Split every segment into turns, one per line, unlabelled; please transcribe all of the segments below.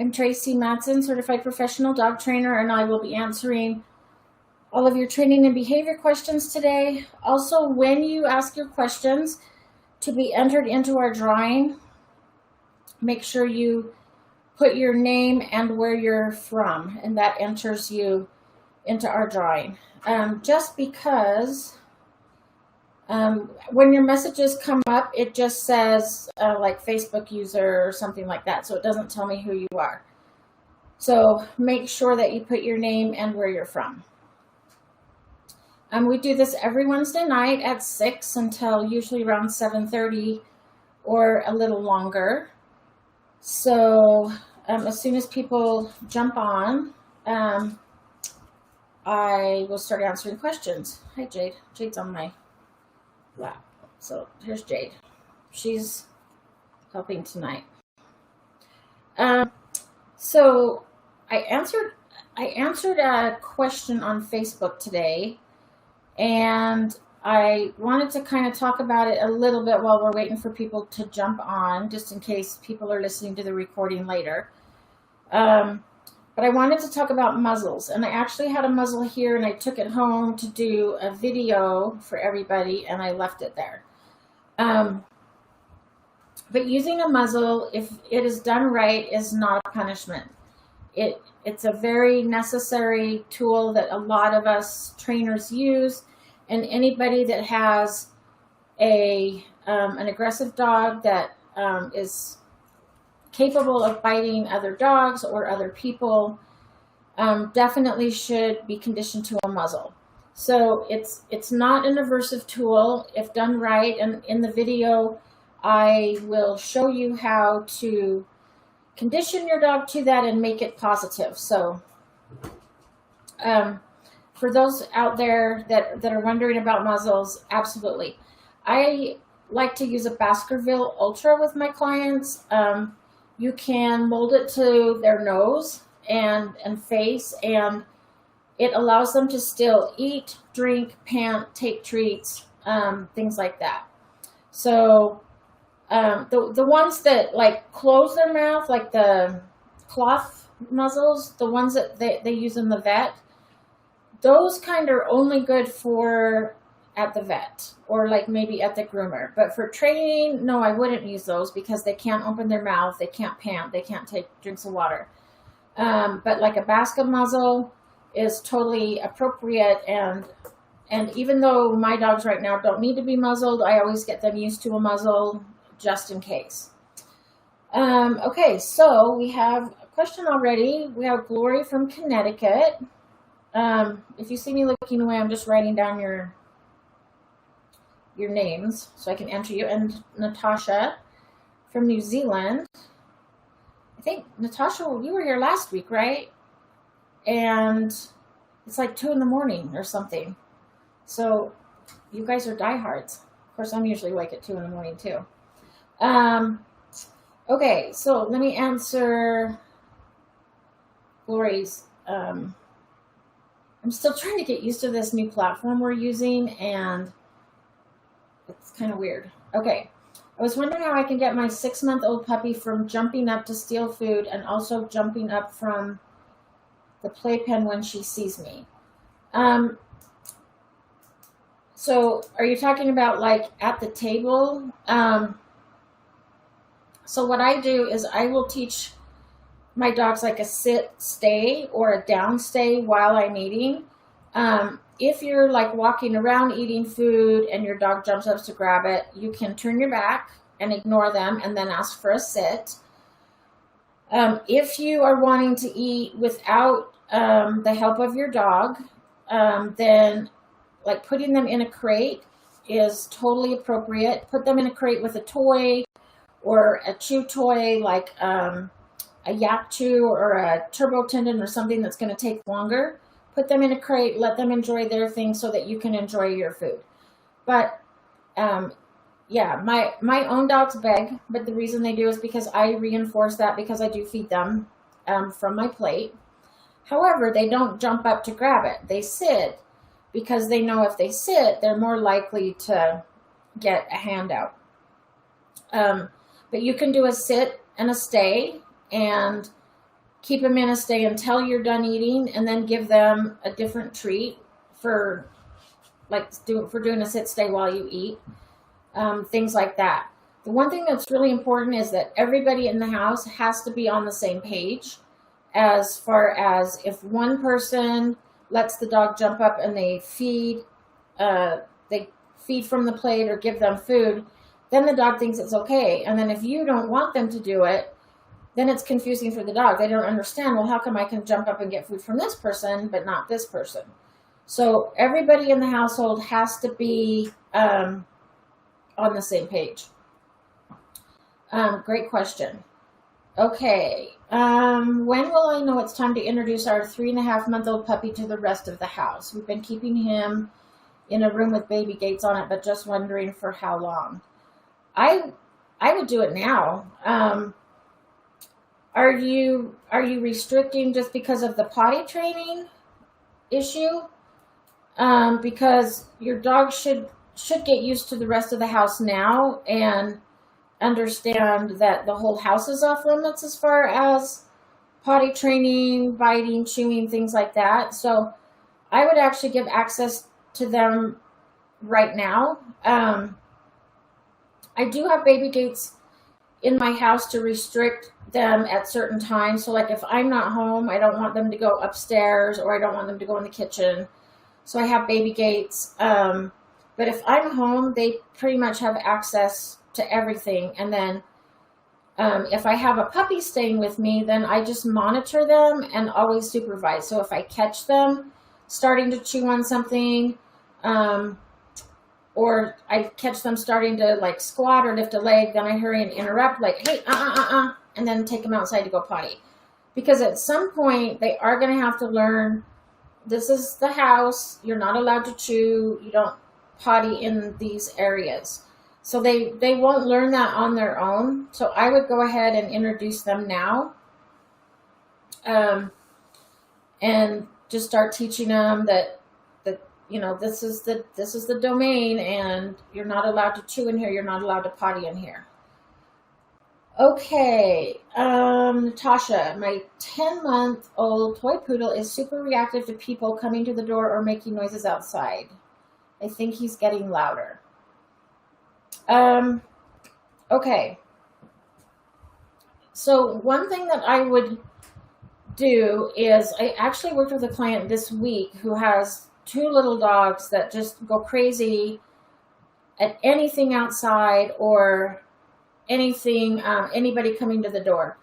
I'm Tracy Matson, Certified Professional Dog Trainer, and I will be answering all of your training and behavior questions today. Also, when you ask your questions to be entered into our drawing, make sure you put your name and where you're from, and that enters you into our drawing. Just because when your messages come up, it just says like Facebook user or something like that, so it doesn't tell me who you are. So make sure that you put your name and where you're from. We do this every Wednesday night at 6 until usually around 7:30 or a little longer. So as soon as people jump on, I will start answering questions. Hi, Jade. Jade's on my lap. So here's Jade. She's helping tonight. So I answered a question on Facebook today, and I wanted to kind of talk about it a little bit while we're waiting for people to jump on, just in case people are listening to the recording later. But I wanted to talk about muzzles, and I actually had a muzzle here, and I took it home to do a video for everybody, and I left it there. But using a muzzle, if it is done right, is not a punishment. It's a very necessary tool that a lot of us trainers use, and anybody that has an aggressive dog that is capable of biting other dogs or other people definitely should be conditioned to a muzzle. So it's not an aversive tool if done right, and in the video I will show you how to condition your dog to that and make it positive. So for those out there that are wondering about muzzles, absolutely. I like to use a Baskerville Ultra with my clients. You can mold it to their nose and face, and it allows them to still eat, drink, pant, take treats, things like that. So the ones that like close their mouth, like the cloth muzzles, the ones that they use in the vet, those kind are only good for at the vet or like maybe at the groomer. But for training, no, I wouldn't use those because they can't open their mouth, they can't pant, they can't take drinks of water. But like a basket muzzle is totally appropriate, and even though my dogs right now don't need to be muzzled, I always get them used to a muzzle just in case. Okay, so we have a question already. We have Glory from Connecticut. If you see me looking away, I'm just writing down your names so I can enter you. And Natasha from New Zealand. I think, Natasha, you were here last week, right? And it's like 2 in the morning or something. So you guys are diehards. Of course, I'm usually awake at 2 in the morning too. Okay, so let me answer Glory's. I'm still trying to get used to this new platform we're using, and it's kind of weird. Okay, I was wondering how I can get my 6-month-old puppy from jumping up to steal food and also jumping up from the playpen when she sees me. So are you talking about like at the table? So what I do is I will teach my dogs like a sit, stay, or a down stay while I'm eating. If you're like walking around eating food and your dog jumps up to grab it, you can turn your back and ignore them and then ask for a sit. If you are wanting to eat without the help of your dog, then like putting them in a crate is totally appropriate. Put them in a crate with a toy or a chew toy like a yak chew or a turbo tendon or something that's going to take longer. Put them in a crate, let them enjoy their thing so that you can enjoy your food. But yeah, my own dogs beg, but the reason they do is because I reinforce that because I do feed them from my plate. However, they don't jump up to grab it. They sit because they know if they sit, they're more likely to get a handout. But you can do a sit and a stay, and keep them in a stay until you're done eating, and then give them a different treat for doing a sit stay while you eat, things like that. The one thing that's really important is that everybody in the house has to be on the same page, as far as if one person lets the dog jump up and they feed from the plate or give them food, then the dog thinks it's okay. And then if you don't want them to do it, then it's confusing for the dog. They don't understand, well, how come I can jump up and get food from this person but not this person? So everybody in the household has to be on the same page. Great question. Okay. When will I know it's time to introduce our 3.5-month-old puppy to the rest of the house? We've been keeping him in a room with baby gates on it, but just wondering for how long. I would do it now. Are you restricting just because of the potty training issue? Because your dog should get used to the rest of the house now and understand that the whole house is off limits as far as potty training, biting, chewing, things like that. So I would actually give access to them right now. I do have baby gates in my house to restrict them at certain times. So like if I'm not home, I don't want them to go upstairs, or I don't want them to go in the kitchen. So I have baby gates. But if I'm home, they pretty much have access to everything. And then if I have a puppy staying with me, then I just monitor them and always supervise. So if I catch them starting to chew on something, or I catch them starting to like squat or lift a leg, then I hurry and interrupt, like, hey, and then take them outside to go potty. Because at some point, they are going to have to learn, this is the house, you're not allowed to chew, you don't potty in these areas. So they won't learn that on their own. So I would go ahead and introduce them now. And just start teaching them that this is the domain, and you're not allowed to chew in here, you're not allowed to potty in here. Okay, Natasha, my 10-month-old toy poodle is super reactive to people coming to the door or making noises outside. I think he's getting louder. Okay. So one thing that I would do is, I actually worked with a client this week who has 2 little dogs that just go crazy at anything outside or anything, anybody coming to the door.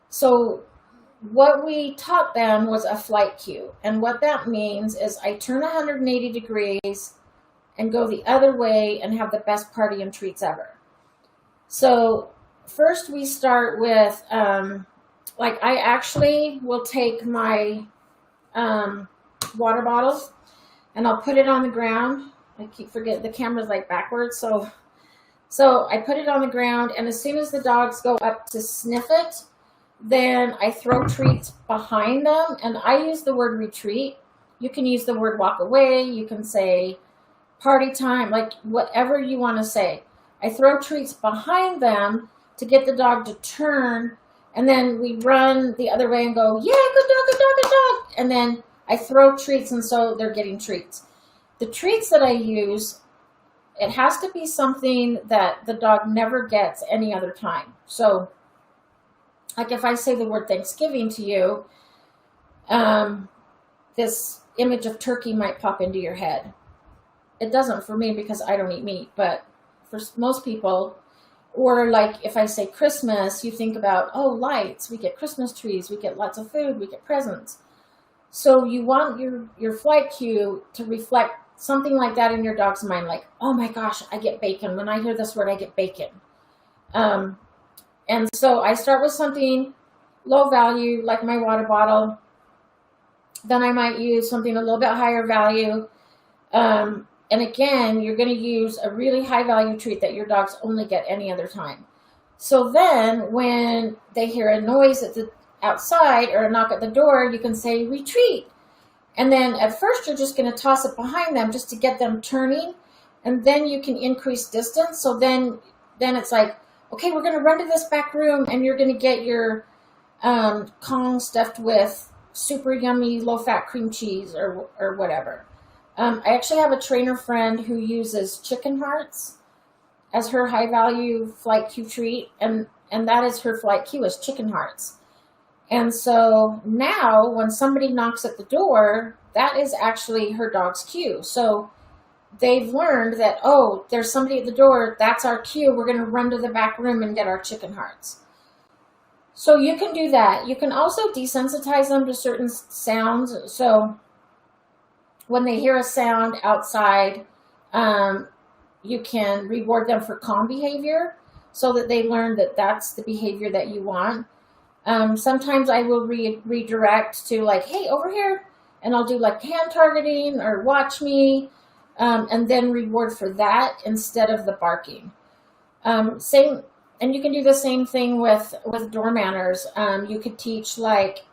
So what we taught them was a flight cue. And what that means is I turn 180 degrees and go the other way and have the best party and treats ever. So first we start with, I actually will take my water bottle and I'll put it on the ground. I keep forgetting the camera's like backwards. So I put it on the ground, and as soon as the dogs go up to sniff it, then I throw treats behind them, and I use the word retreat. You can use the word walk away. You can say party time, like whatever you want to say. I throw treats behind them to get the dog to turn, and then we run the other way and go, yeah, good dog, good dog, good dog. And then I throw treats, and so they're getting treats. The treats that I use, it has to be something that the dog never gets any other time. So, like if I say the word Thanksgiving to you, this image of turkey might pop into your head. It doesn't for me because I don't eat meat, but for most people, or like if I say Christmas, you think about, oh, lights, we get Christmas trees, we get lots of food, we get presents. So you want your flight cue to reflect something like that in your dog's mind, like, oh my gosh, I get bacon. When I hear this word, I get bacon. And so I start with something low value, like my water bottle. Then I might use something a little bit higher value. And again, you're going to use a really high value treat that your dogs only get any other time. So then when they hear a noise at the outside or a knock at the door, you can say retreat. And then at first you're just going to toss it behind them just to get them turning. And then you can increase distance. So then it's like, okay, we're going to run to this back room, and you're going to get your Kong stuffed with super yummy low-fat cream cheese or whatever. I actually have a trainer friend who uses chicken hearts as her high-value flight cue treat, and that is her flight cue is chicken hearts. And so now when somebody knocks at the door, that is actually her dog's cue. So they've learned that, oh, there's somebody at the door, that's our cue. We're going to run to the back room and get our chicken hearts. So you can do that. You can also desensitize them to certain sounds. So when they hear a sound outside, you can reward them for calm behavior so that they learn that that's the behavior that you want. Sometimes I will redirect to like, hey, over here. And I'll do like hand targeting or watch me, and then reward for that instead of the barking. And you can do the same thing with door manners. You could teach, like,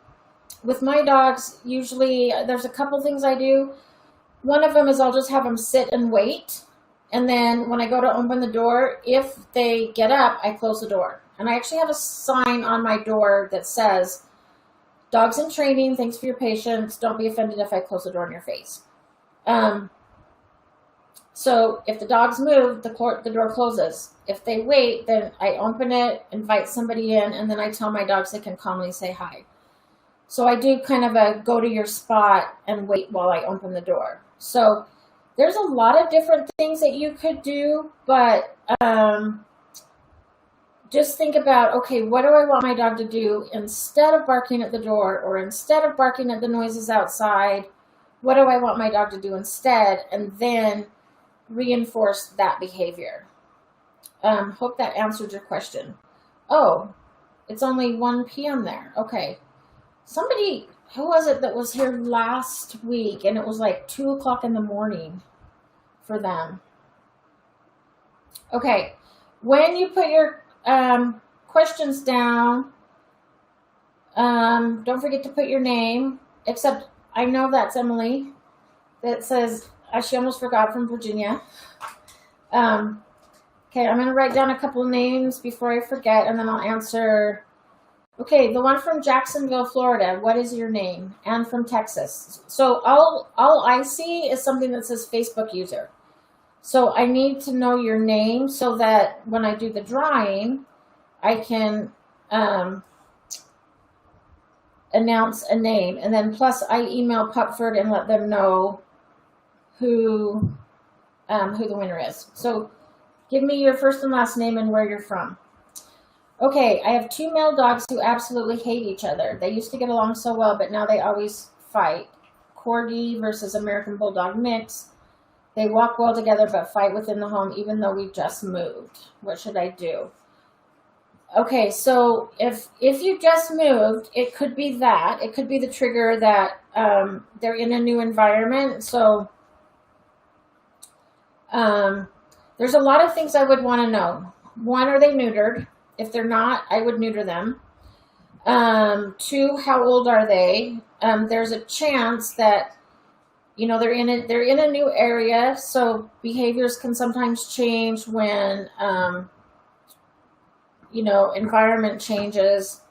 with my dogs, usually there's a couple things I do. One of them is I'll just have them sit and wait. And then when I go to open the door, if they get up, I close the door. And I actually have a sign on my door that says, dogs in training, thanks for your patience. Don't be offended if I close the door in your face. So if the dogs move, the door closes. If they wait, then I open it, invite somebody in, and then I tell my dogs they can calmly say hi. So I do kind of a go to your spot and wait while I open the door. So there's a lot of different things that you could do, but just think about, okay, what do I want my dog to do instead of barking at the door or instead of barking at the noises outside? What do I want my dog to do instead? And then reinforce that behavior. Hope that answered your question. Oh, it's only 1 p.m. there. Okay. Somebody, who was it that was here last week, and it was like 2 o'clock in the morning for them? Okay. When you put your questions down, don't forget to put your name, except I know that's Emily that says, she almost forgot, from Virginia. Okay, I'm going to write down a couple names before I forget, and then I'll answer. Okay, the one from Jacksonville, Florida, what is your name? And from Texas. So all I see is something that says Facebook user. So I need to know your name so that when I do the drawing, I can announce a name. And then plus I email Pupford and let them know who the winner is. So give me your first and last name and where you're from. Okay, I have 2 male dogs who absolutely hate each other. They used to get along so well, but now they always fight. Corgi versus American Bulldog mix. They walk well together but fight within the home even though we just moved. What should I do? Okay, so if you just moved, it could be that. It could be the trigger that they're in a new environment. So there's a lot of things I would want to know. 1, are they neutered? If they're not, I would neuter them. 2, how old are they? There's a chance that, you know, they're in a new area, so behaviors can sometimes change when you know, environment changes.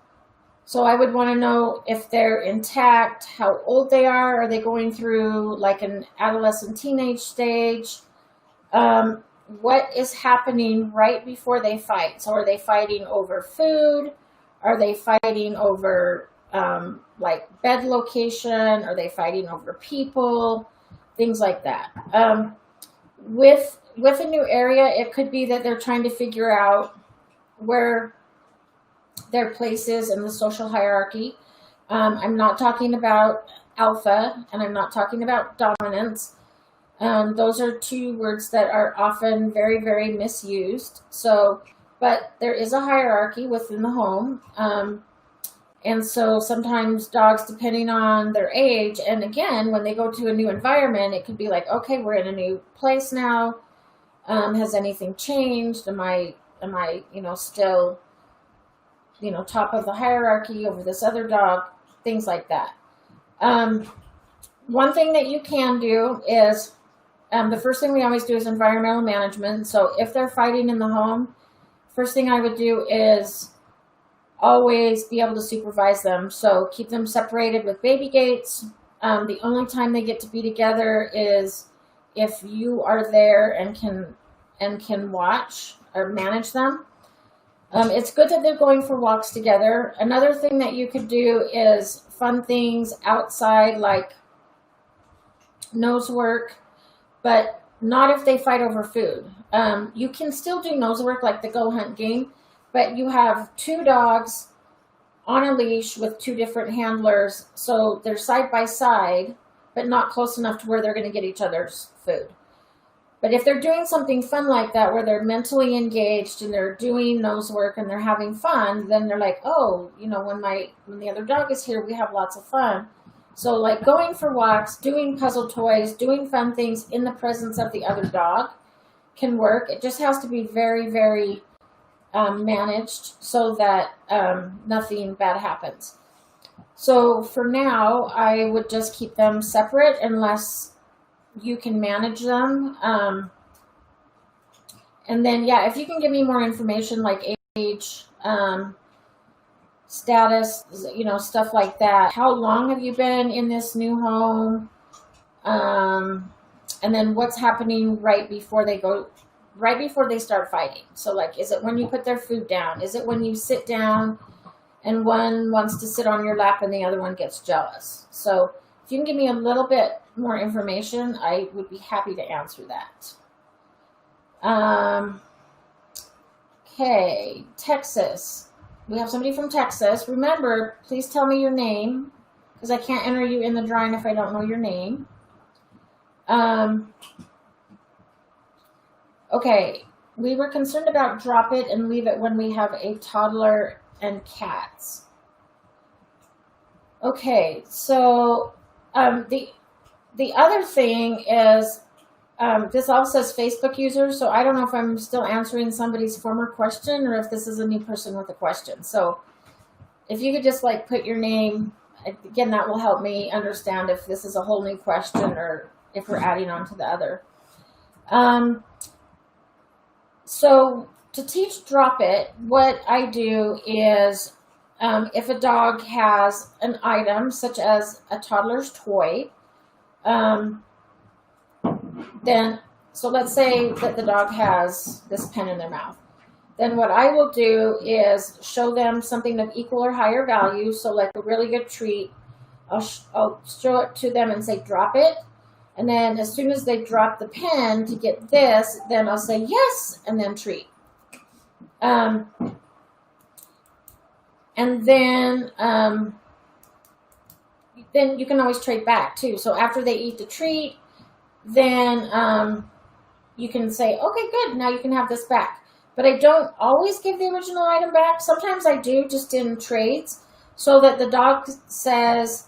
So I would want to know if they're intact, how old they are they going through like an adolescent teenage stage? What is happening right before they fight? So are they fighting over food? Are they fighting over like bed location? Are they fighting over people? Things like that. With a new area, it could be that they're trying to figure out where their place is in the social hierarchy. I'm not talking about alpha, and I'm not talking about dominance. Those are 2 words that are often very, very misused. So, but there is a hierarchy within the home. And so sometimes dogs, depending on their age, and again, when they go to a new environment, it could be like, okay, we're in a new place now. Has anything changed? Am I, you know, still, you know, top of the hierarchy over this other dog? Things like that. One thing that you can do is, the first thing we always do is environmental management. So if they're fighting in the home, first thing I would do is always be able to supervise them. So keep them separated with baby gates. The only time they get to be together is if you are there and can watch or manage them. It's good that they're going for walks together. Another thing that you could do is fun things outside, like nose work, but not if they fight over food. You can still do nose work like the Go Hunt game, but you have two dogs on a leash with two different handlers, so they're side by side, but not close enough to where they're going to get each other's food. But if they're doing something fun like that, where they're mentally engaged and they're doing nose work and they're having fun, then they're like, oh, you know, when the other dog is here, we have lots of fun. So like going for walks, doing puzzle toys, doing fun things in the presence of the other dog can work. It just has to be very, very managed so that nothing bad happens. So for now, I would just keep them separate unless you can manage them. And then, yeah, if you can give me more information like age, status, you know, stuff like that. How long have you been in this new home? And then what's happening right before they start fighting? So like, is it when you put their food down? Is it when you sit down and one wants to sit on your lap and the other one gets jealous? So if you can give me a little bit more information, I would be happy to answer that. Okay, Texas. We have somebody from Texas. Remember, please tell me your name, because I can't enter you in the drawing if I don't know your name. Okay, we were concerned about drop it and leave it when we have a toddler and cats. Okay, so the other thing is, this all says Facebook user, so I don't know if I'm still answering somebody's former question or if this is a new person with a question. So if you could just like put your name, again, that will help me understand if this is a whole new question or if we're adding on to the other. So to teach drop it, what I do is if a dog has an item such as a toddler's toy, then, so let's say that the dog has this pen in their mouth. Then what I will do is show them something of equal or higher value. So like a really good treat, I'll show it to them and say, drop it. And then as soon as they drop the pen to get this, then I'll say, yes, and then treat. And then you can always trade back too. So after they eat the treat, then you can say, okay, good, now you can have this back. But I don't always give the original item back. Sometimes I do, just in trades, so that the dog says,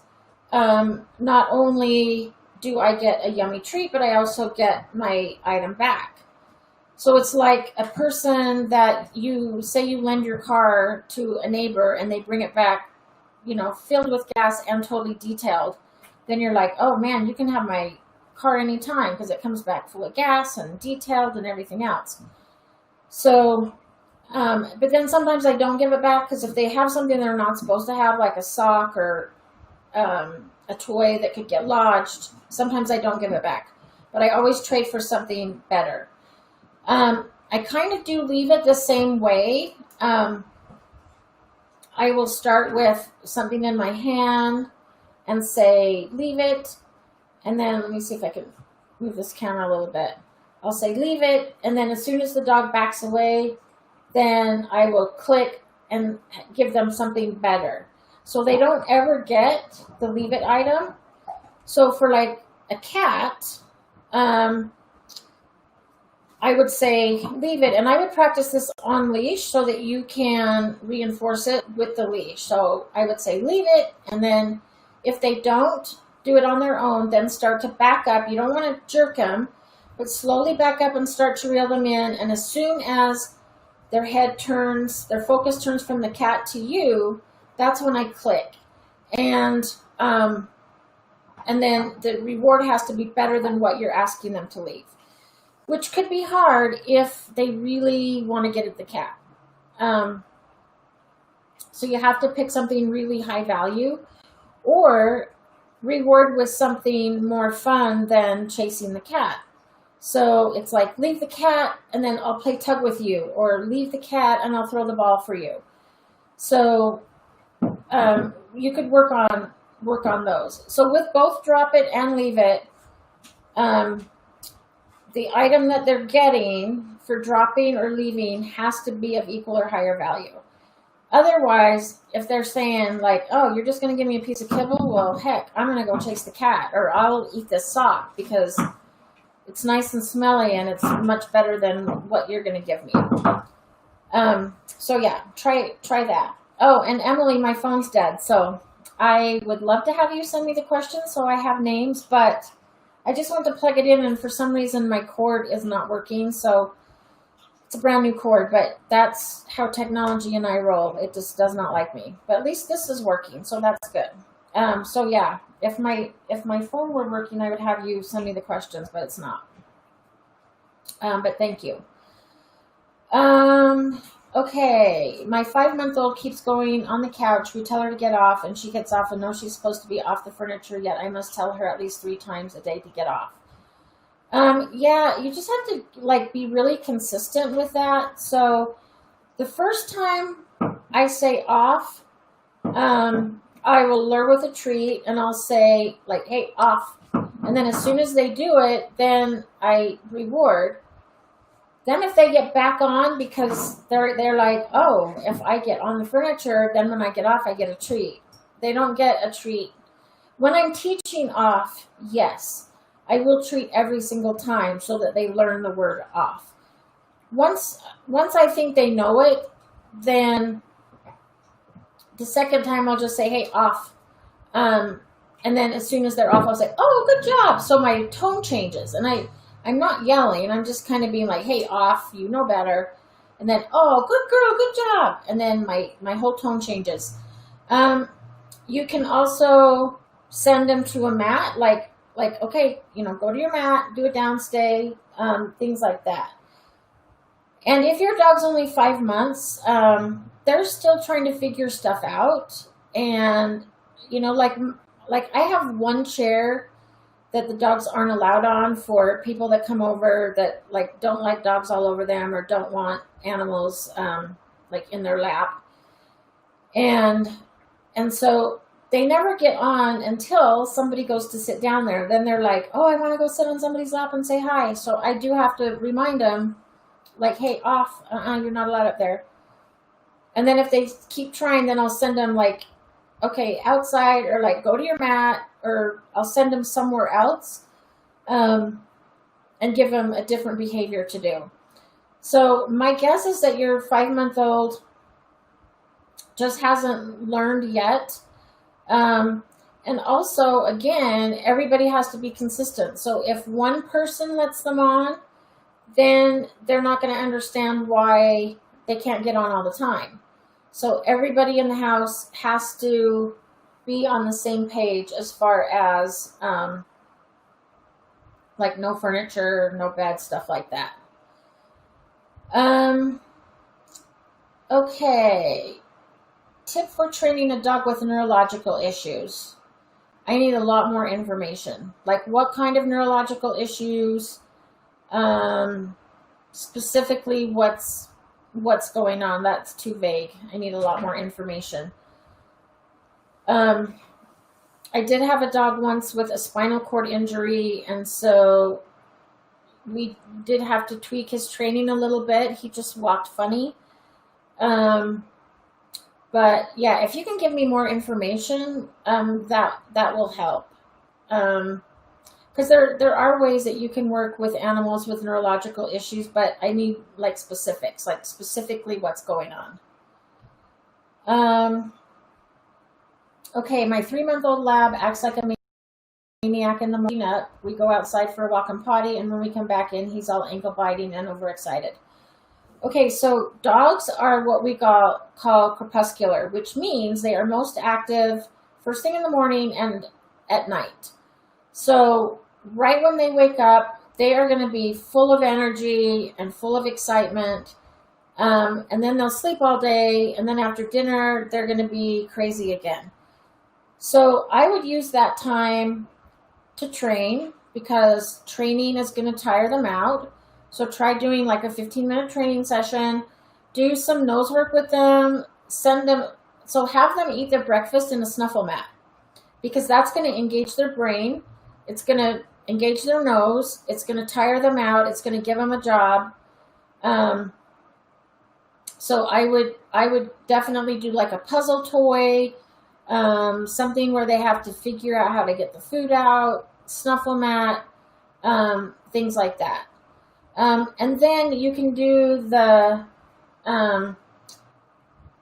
not only do I get a yummy treat, but I also get my item back. So it's like a person that you say you lend your car to a neighbor and they bring it back, you know, filled with gas and totally detailed. Then you're like, oh man, you can have my car anytime because it comes back full of gas and detailed and everything else. So, but then sometimes I don't give it back because if they have something they're not supposed to have, like a sock or a toy that could get lodged, sometimes I don't give it back. But I always trade for something better. I kind of do leave it the same way. I will start with something in my hand and say, leave it. And then let me see if I can move this camera a little bit. I'll say, leave it. And then as soon as the dog backs away, then I will click and give them something better. So they don't ever get the leave it item. So for like a cat, I would say leave it. And I would practice this on leash so that you can reinforce it with the leash. So I would say leave it. And then if they don't do it on their own, then start to back up. You don't want to jerk them, but slowly back up and start to reel them in. And as soon as their head turns, their focus turns from the cat to you, that's when I click. And then the reward has to be better than what you're asking them to leave, which could be hard if they really want to get at the cat. So you have to pick something really high value or reward with something more fun than chasing the cat. So it's like, leave the cat and then I'll play tug with you, or leave the cat and I'll throw the ball for you. So you could work on those. So with both drop it and leave it, the item that they're getting for dropping or leaving has to be of equal or higher value. Otherwise, if they're saying like, oh, you're just going to give me a piece of kibble, well, heck, I'm going to go chase the cat, or I'll eat this sock because it's nice and smelly and it's much better than what you're going to give me. So yeah, try that. Oh, and Emily, my phone's dead. So I would love to have you send me the questions so I have names, but I just want to plug it in and for some reason my cord is not working. So it's a brand new cord, but that's how technology and I roll. It just does not like me, but at least this is working. So that's good. So yeah, if my phone were working, I would have you send me the questions, but it's not. But thank you. Okay, my 5-month-old keeps going on the couch. We tell her to get off, and she gets off and knows she's supposed to be off the furniture, yet I must tell her at least 3 times a day to get off. Yeah, you just have to, like, be really consistent with that. So the first time I say off, I will lure with a treat, and I'll say, like, hey, off. And then as soon as they do it, then I reward. Then if they get back on, because they're like, oh, if I get on the furniture, then when I get off, I get a treat. They don't get a treat. When I'm teaching off, yes, I will treat every single time so that they learn the word off. Once I think they know it, then the second time I'll just say, hey, off. And then as soon as they're off, I'll say, oh, good job. So my tone changes, and I'm not yelling. I'm just kind of being like, hey, off, you know better. And then, oh, good girl, good job. And then my whole tone changes. You can also send them to a mat, like, okay, go to your mat, do a downstay, things like that. And if your dog's only 5 months, they're still trying to figure stuff out. And, like I have one chair that the dogs aren't allowed on for people that come over that like don't like dogs all over them or don't want animals like in their lap. And so they never get on until somebody goes to sit down there. Then they're like, oh, I want to go sit on somebody's lap and say hi. So I do have to remind them, like, hey, off, you're not allowed up there. And then if they keep trying, then I'll send them like, okay, outside, or like go to your mat, or I'll send them somewhere else and give them a different behavior to do. So my guess is that your 5-month-old just hasn't learned yet. And also, again, everybody has to be consistent. So if one person lets them on, then they're not going to understand why they can't get on all the time. So everybody in the house has to be on the same page as far as like no furniture, no bed, stuff like that. Okay. Tip for training a dog with neurological issues. I need a lot more information. Like what kind of neurological issues? Specifically, what's going on? That's too vague. I need a lot more information. I did have a dog once with a spinal cord injury, and so we did have to tweak his training a little bit. He just walked funny. But yeah, if you can give me more information, that will help. Because there are ways that you can work with animals with neurological issues, but I need like specifics, like specifically what's going on. Okay, my 3-month-old lab acts like a maniac in the morning. We go outside for a walk and potty, and when we come back in, he's all ankle biting and overexcited. Okay, so dogs are what we call crepuscular, which means they are most active first thing in the morning and at night. So right when they wake up, they are going to be full of energy and full of excitement. And then they'll sleep all day, and then after dinner, they're going to be crazy again. So I would use that time to train because training is going to tire them out. So try doing like a 15-minute training session, do some nose work with them, send them, so have them eat their breakfast in a snuffle mat because that's going to engage their brain. It's going to engage their nose. It's going to tire them out. It's going to give them a job. So I would definitely do like a puzzle toy, something where they have to figure out how to get the food out, snuffle mat, things like that. And then you can do the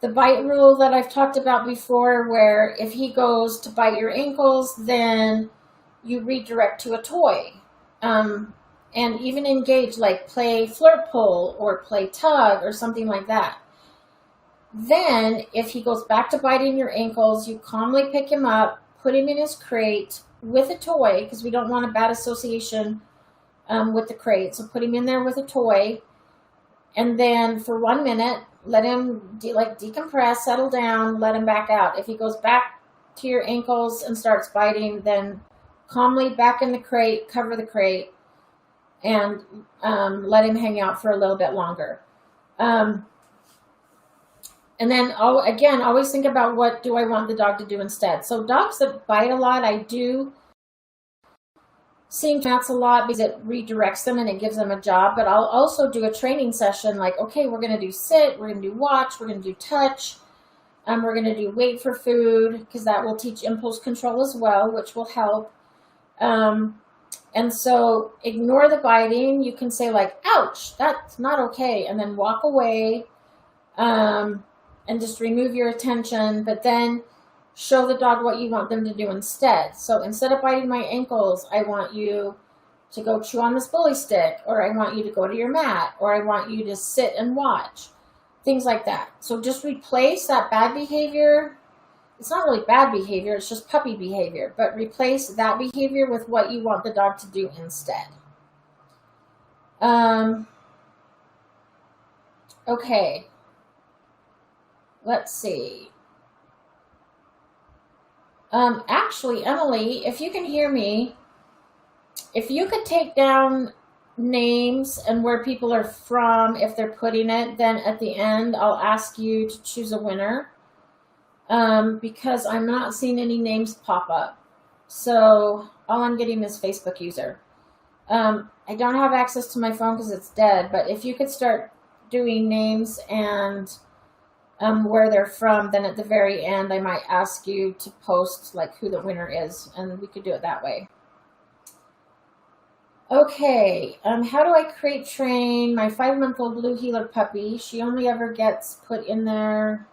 bite rule that I've talked about before, where if he goes to bite your ankles, then you redirect to a toy. And even engage, like play flirt pull or play tug or something like that. Then, if he goes back to biting your ankles, you calmly pick him up, put him in his crate with a toy, because we don't want a bad association with the crate. So put him in there with a toy, and then for 1 minute, let him decompress, settle down, let him back out. If he goes back to your ankles and starts biting, then calmly back in the crate, cover the crate, and let him hang out for a little bit longer. And then, again, always think about what do I want the dog to do instead. So dogs that bite a lot, I do seeing mats a lot because it redirects them and it gives them a job. But I'll also do a training session like, okay, we're going to do sit, we're going to do watch, we're going to do touch, we're going to do wait for food, because that will teach impulse control as well, which will help. And so ignore the biting. You can say like, ouch, that's not okay. And then walk away and just remove your attention. But then show the dog what you want them to do instead. So instead of biting my ankles, I want you to go chew on this bully stick, or I want you to go to your mat, or I want you to sit and watch. Things like that. So just replace that bad behavior. It's not really bad behavior, it's just puppy behavior, but replace that behavior with what you want the dog to do instead. Okay. Let's see. Actually, Emily, if you can hear me, if you could take down names and where people are from, if they're putting it, then at the end, I'll ask you to choose a winner. Because I'm not seeing any names pop up. So all I'm getting is Facebook user. I don't have access to my phone because it's dead, but if you could start doing names and where they're from, then at the very end I might ask you to post like who the winner is, and we could do it that way. Okay, how do I crate train my 5-month-old blue heeler puppy? She only ever gets put in there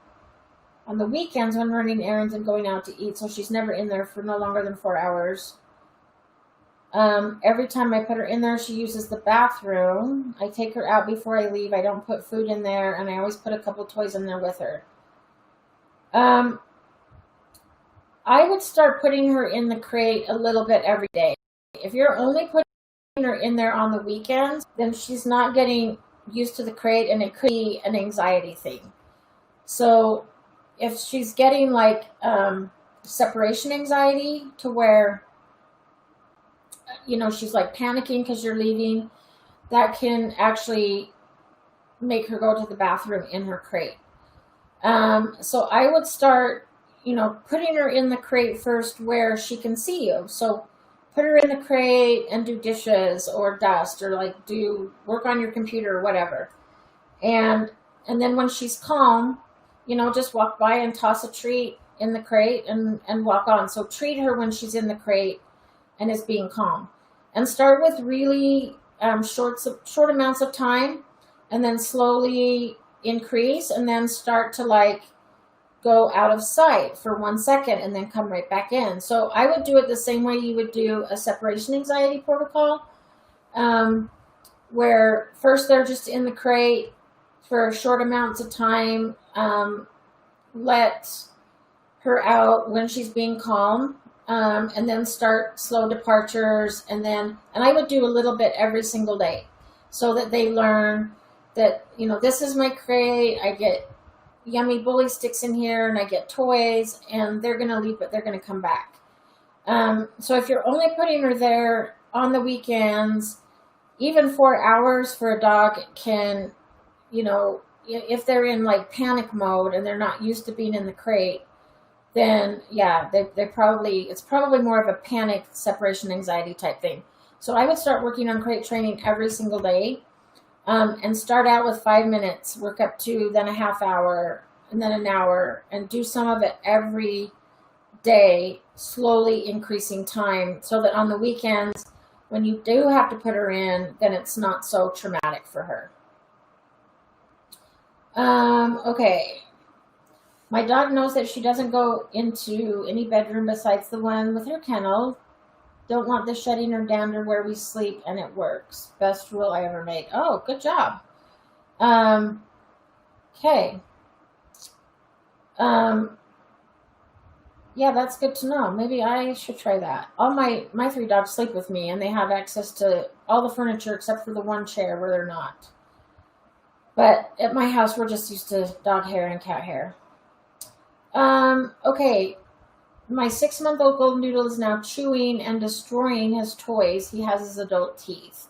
on the weekends when running errands and going out to eat, so she's never in there for no longer than 4 hours. Every time I put her in there, she uses the bathroom. I take her out before I leave. I don't put food in there, and I always put a couple toys in there with her. I would start putting her in the crate a little bit every day. If you're only putting her in there on the weekends, then she's not getting used to the crate, and it could be an anxiety thing. So if she's getting like separation anxiety to where, she's like panicking because you're leaving, that can actually make her go to the bathroom in her crate. So I would start, putting her in the crate first where she can see you. So put her in the crate and do dishes or dust or like do work on your computer or whatever. And then when she's calm, just walk by and toss a treat in the crate and walk on. So treat her when she's in the crate and is being calm. And start with really short amounts of time, and then slowly increase, and then start to like go out of sight for 1 second and then come right back in. So I would do it the same way you would do a separation anxiety protocol, where first they're just in the crate for short amounts of time, let her out when she's being calm, and then start slow departures, and I would do a little bit every single day so that they learn that, this is my crate. I get yummy bully sticks in here, and I get toys, and they're going to leave, but they're going to come back. So if you're only putting her there on the weekends, even 4 hours for a dog can, if they're in like panic mode and they're not used to being in the crate, then yeah, it's probably more of a panic separation anxiety type thing. So I would start working on crate training every single day, and start out with 5 minutes, work up to then a half hour, and then an hour, and do some of it every day, slowly increasing time, so that on the weekends, when you do have to put her in, then it's not so traumatic for her. Okay. My dog knows that she doesn't go into any bedroom besides the one with her kennel. Don't want the shedding or dander where we sleep, and it works. Best rule I ever made. Oh, good job. Okay. Yeah, that's good to know. Maybe I should try that. All my 3 dogs sleep with me, and they have access to all the furniture except for the one chair where they're not. But at my house, we're just used to dog hair and cat hair. Okay. My 6-month-old golden doodle is now chewing and destroying his toys. He has his adult teeth.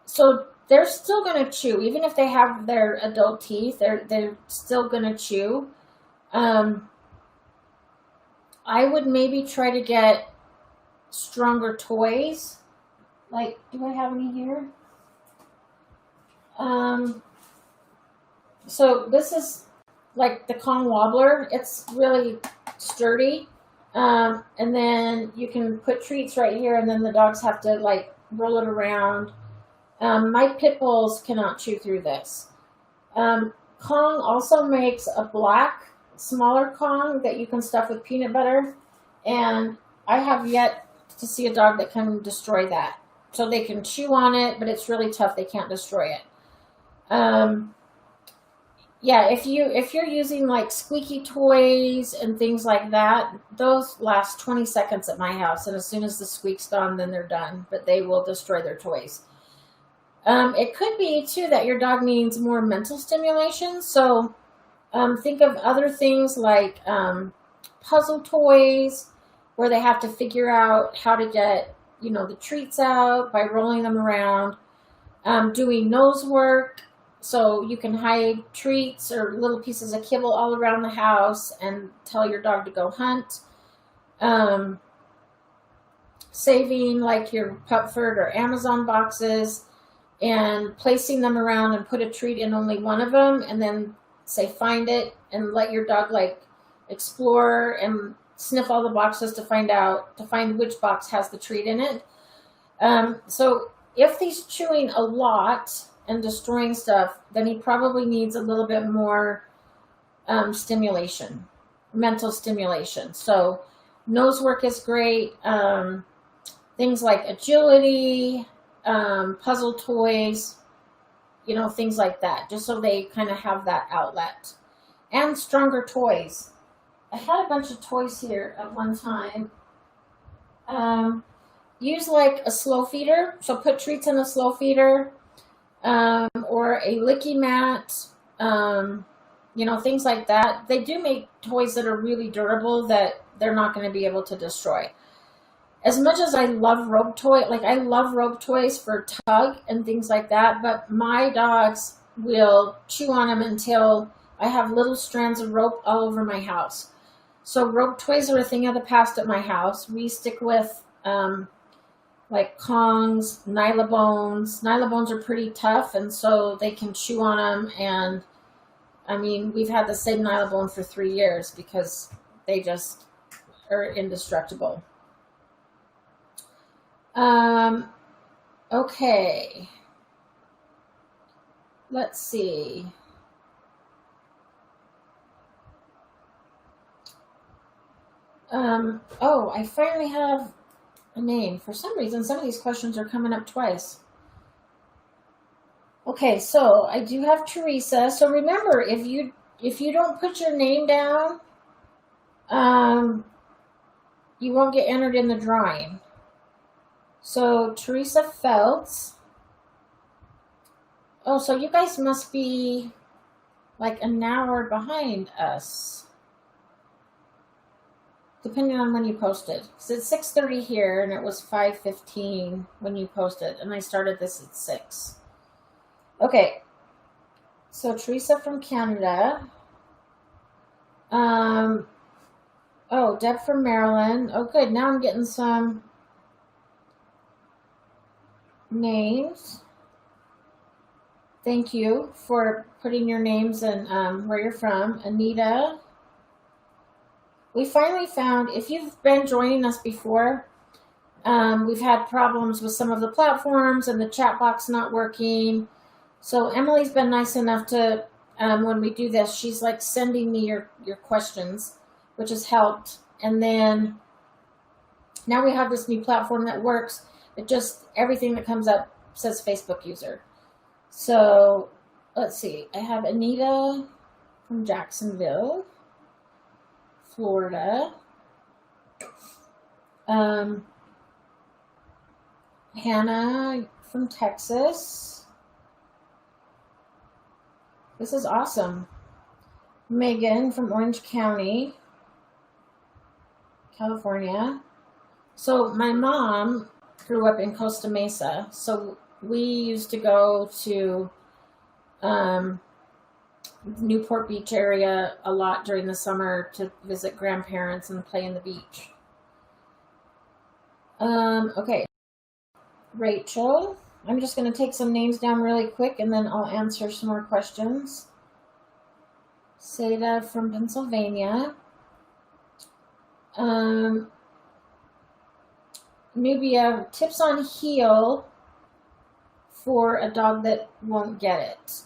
So they're still going to chew. Even if they have their adult teeth, they're still going to chew. I would maybe try to get stronger toys. Like, do I have any here? So this is like the Kong Wobbler. It's really sturdy. And then you can put treats right here, and then the dogs have to like roll it around. My pit bulls cannot chew through this. Kong also makes a black, smaller Kong that you can stuff with peanut butter. And I have yet to see a dog that can destroy that. So they can chew on it, but it's really tough. They can't destroy it. Yeah, if you're using like squeaky toys and things like that, those last 20 seconds at my house, and as soon as the squeak's done, then they're done. But they will destroy their toys. It could be too that your dog needs more mental stimulation. So think of other things like puzzle toys, where they have to figure out how to get the treats out by rolling them around. Doing nose work. So you can hide treats or little pieces of kibble all around the house and tell your dog to go hunt. Saving like your Pupford or Amazon boxes and placing them around, and put a treat in only one of them, and then say find it, and let your dog like explore and sniff all the boxes to find which box has the treat in it. So if he's chewing a lot and destroying stuff, then he probably needs a little bit more stimulation, mental stimulation. So nose work is great. Things like agility, puzzle toys, things like that, just so they kind of have that outlet. And stronger toys. I had a bunch of toys here at one time. Use like a slow feeder. So put treats in a slow feeder. Or a licky mat, things like that. They do make toys that are really durable that they're not going to be able to destroy. As much as I love rope toys for tug and things like that, but my dogs will chew on them until I have little strands of rope all over my house. So rope toys are a thing of the past at my house. We stick with like Kongs, Nylabones. Nylabones are pretty tough, and so they can chew on them. And I mean, we've had the same Nylabone for 3 years because they just are indestructible. Okay. Let's see. Oh, I finally have a name. For some reason, some of these questions are coming up twice. Okay, so I do have Teresa. So remember, if you don't put your name down, you won't get entered in the drawing. So Teresa Feltz. Oh, so you guys must be like an hour behind us, depending on when you posted. Because it's 6:30 here, and it was 5:15 when you posted, and I started this at 6. Okay, so Teresa from Canada. Oh, Deb from Maryland. Oh, good. Now I'm getting some names. Thank you for putting your names and where you're from. Anita. We finally found, if you've been joining us before, we've had problems with some of the platforms and the chat box not working. So Emily's been nice enough to, when we do this, she's like sending me your questions, which has helped. And then now we have this new platform that works. It just, everything that comes up says Facebook user. So let's see. I have Anita from Jacksonville, Florida. Hannah from Texas. This is awesome. Megan from Orange County, California. So my mom grew up in Costa Mesa. So we used to go to Newport Beach area a lot during the summer to visit grandparents and play in the beach. Okay. Rachel. I'm just going to take some names down really quick and then I'll answer some more questions. Seda from Pennsylvania. Nubia, tips on heel for a dog that won't get it.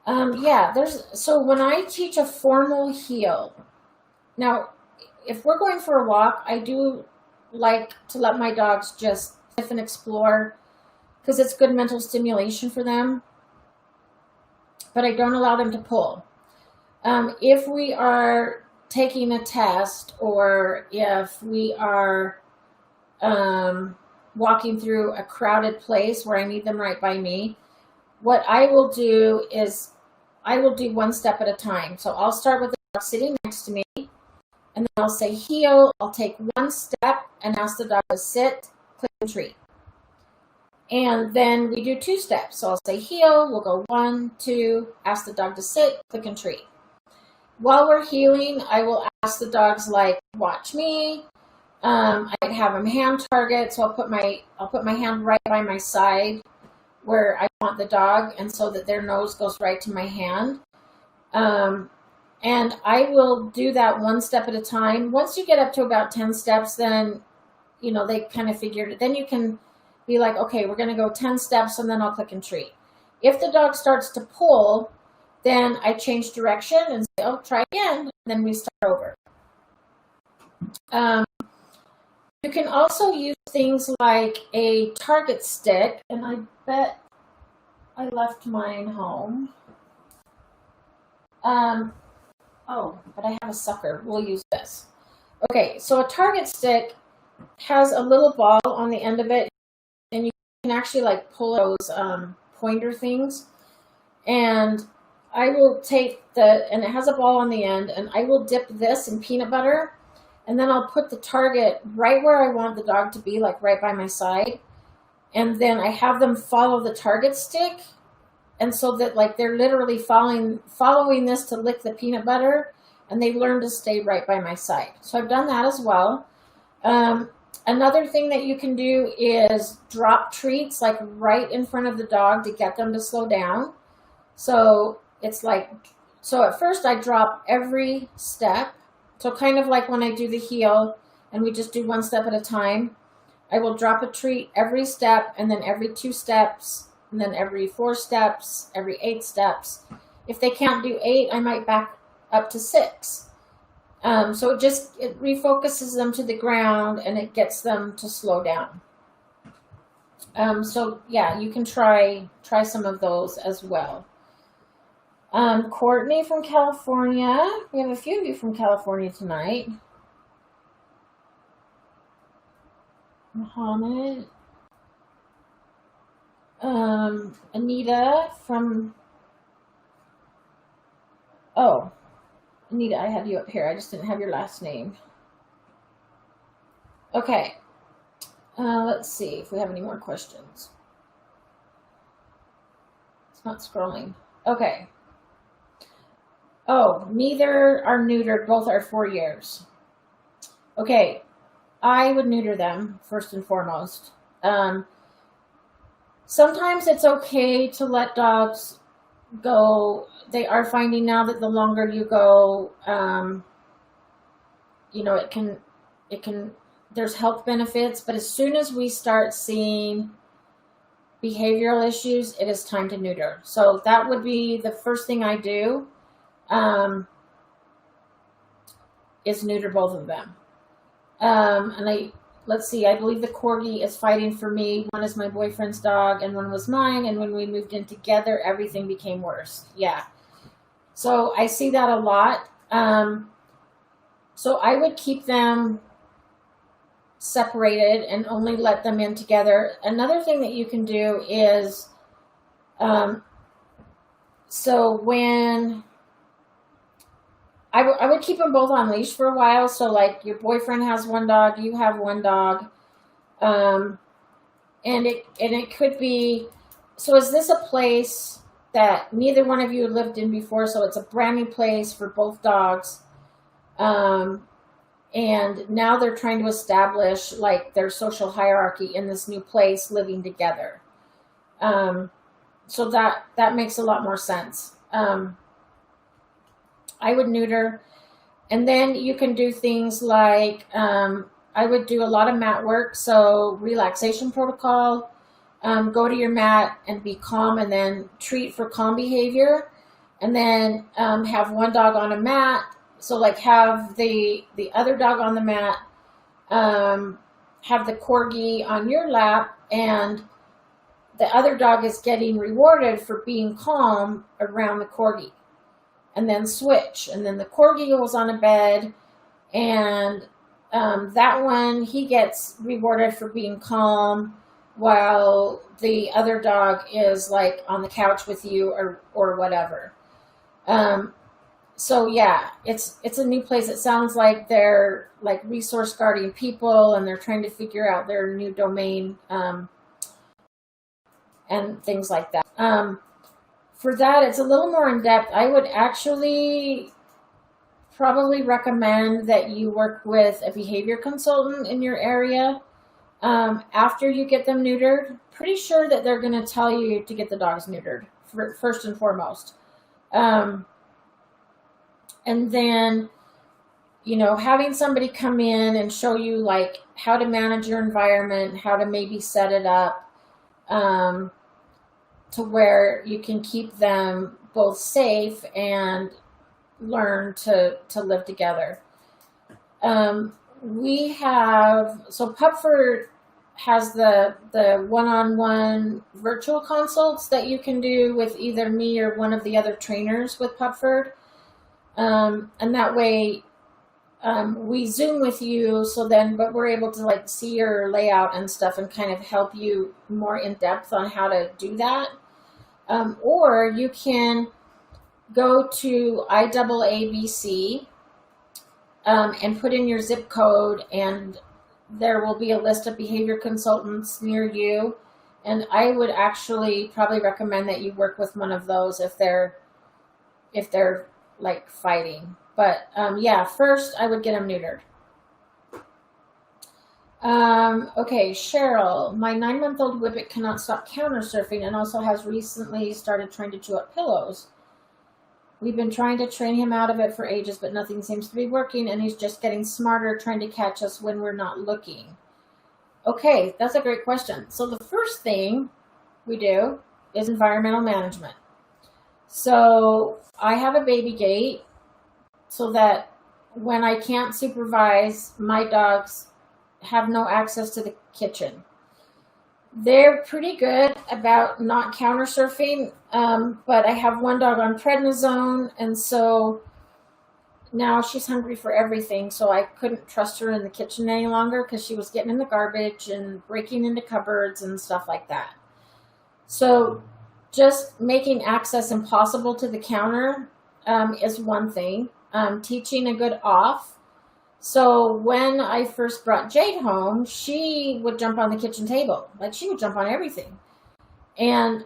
Yeah, so when I teach a formal heel, now if we're going for a walk, I do like to let my dogs just sniff and explore because it's good mental stimulation for them, but I don't allow them to pull. If we are taking a test or if we are walking through a crowded place where I need them right by me, what I will do is I will do one step at a time. So I'll start with the dog sitting next to me, and then I'll say heel. I'll take one step and ask the dog to sit, click and treat. And then we do 2 steps. So I'll say heel, we'll go 1, 2, ask the dog to sit, click and treat. While we're heeling, I will ask the dogs like, watch me. I have them hand target, so I'll put my hand right by my side where I want the dog, and so that their nose goes right to my hand. And I will do that one step at a time. Once you get up to about 10 steps, then, you know, they kind of figured it. Then you can be like, okay, we're going to go 10 steps, and then I'll click and treat. If the dog starts to pull, then I change direction and say, oh, try again, and then we start over. You can also use things like a target stick, and I bet I left mine home. Oh, but I have a sucker. We'll use this. Okay, so a target stick has a little ball on the end of it, and you can actually like pull those pointer things. And I will take and it has a ball on the end, and I will dip this in peanut butter, and then I'll put the target right where I want the dog to be, like right by my side. And then I have them follow the target stick. And so that like they're literally following this to lick the peanut butter, and they learn to stay right by my side. So I've done that as well. Another thing that you can do is drop treats like right in front of the dog to get them to slow down. So it's like, so at first I drop every step. So kind of like when I do the heel and we just do one step at a time, I will drop a treat every step, and then every 2 steps, and then every 4 steps, every 8 steps. If they can't do 8, I might back up to 6. So it refocuses them to the ground, and it gets them to slow down. So yeah, you can try some of those as well. Courtney from California. We have a few of you from California tonight. Mohammed. Anita from, oh, Anita, I had you up here. I just didn't have your last name. Okay. Let's see if we have any more questions. It's not scrolling. Okay. Oh, neither are neutered. Both are 4 years. Okay. I would neuter them first and foremost. Sometimes it's okay to let dogs go. They are finding now that the longer you go, it can, there's health benefits, but as soon as we start seeing behavioral issues, it is time to neuter. So that would be the first thing I do, is neuter both of them. Let's see, I believe the Corgi is fighting for me. One is my boyfriend's dog and one was mine. And when we moved in together, everything became worse. Yeah. So I see that a lot. So I would keep them separated and only let them in together. Another thing that you can do is, so when I would keep them both on leash for a while. So like your boyfriend has one dog, you have one dog, and it could be. So is this a place that neither one of you lived in before? So it's a brand new place for both dogs, and now they're trying to establish like their social hierarchy in this new place, living together. So that makes a lot more sense. I would neuter. And then you can do things like, I would do a lot of mat work. So relaxation protocol, go to your mat and be calm and then treat for calm behavior. And then have one dog on a mat. So like have the other dog on the mat, have the Corgi on your lap, and the other dog is getting rewarded for being calm around the Corgi. And then switch. And then the Corgi goes on a bed, and that one, he gets rewarded for being calm, while the other dog is like on the couch with you or whatever. So yeah, it's a new place. It sounds like they're like resource guarding people, and they're trying to figure out their new domain, and things like that. For that, it's a little more in depth. I would actually probably recommend that you work with a behavior consultant in your area after you get them neutered. Pretty sure that they're going to tell you to get the dogs neutered first and foremost. And then, having somebody come in and show you like how to manage your environment, how to maybe set it up, to where you can keep them both safe and learn to live together. Pupford has the one-on-one virtual consults that you can do with either me or one of the other trainers with Pupford. And that way, we Zoom with you, but we're able to like see your layout and stuff and kind of help you more in depth on how to do that. Or you can go to IAABC and put in your zip code, and there will be a list of behavior consultants near you. And I would actually probably recommend that you work with one of those if they're like fighting. But first I would get them neutered. Okay, Cheryl, my 9-month-old Whippet cannot stop counter surfing and also has recently started trying to chew up pillows. We've been trying to train him out of it for ages, but nothing seems to be working, and he's just getting smarter trying to catch us when we're not looking. Okay, that's a great question. So the first thing we do is environmental management. So I have a baby gate so that when I can't supervise, my dogs have no access to the kitchen. They're pretty good about not counter surfing, but I have one dog on prednisone, and so now she's hungry for everything, so I couldn't trust her in the kitchen any longer because she was getting in the garbage and breaking into cupboards and stuff like that. So just making access impossible to the counter is one thing. Teaching a good off. So when I first brought Jade home, she would jump on the kitchen table. Like, she would jump on everything. And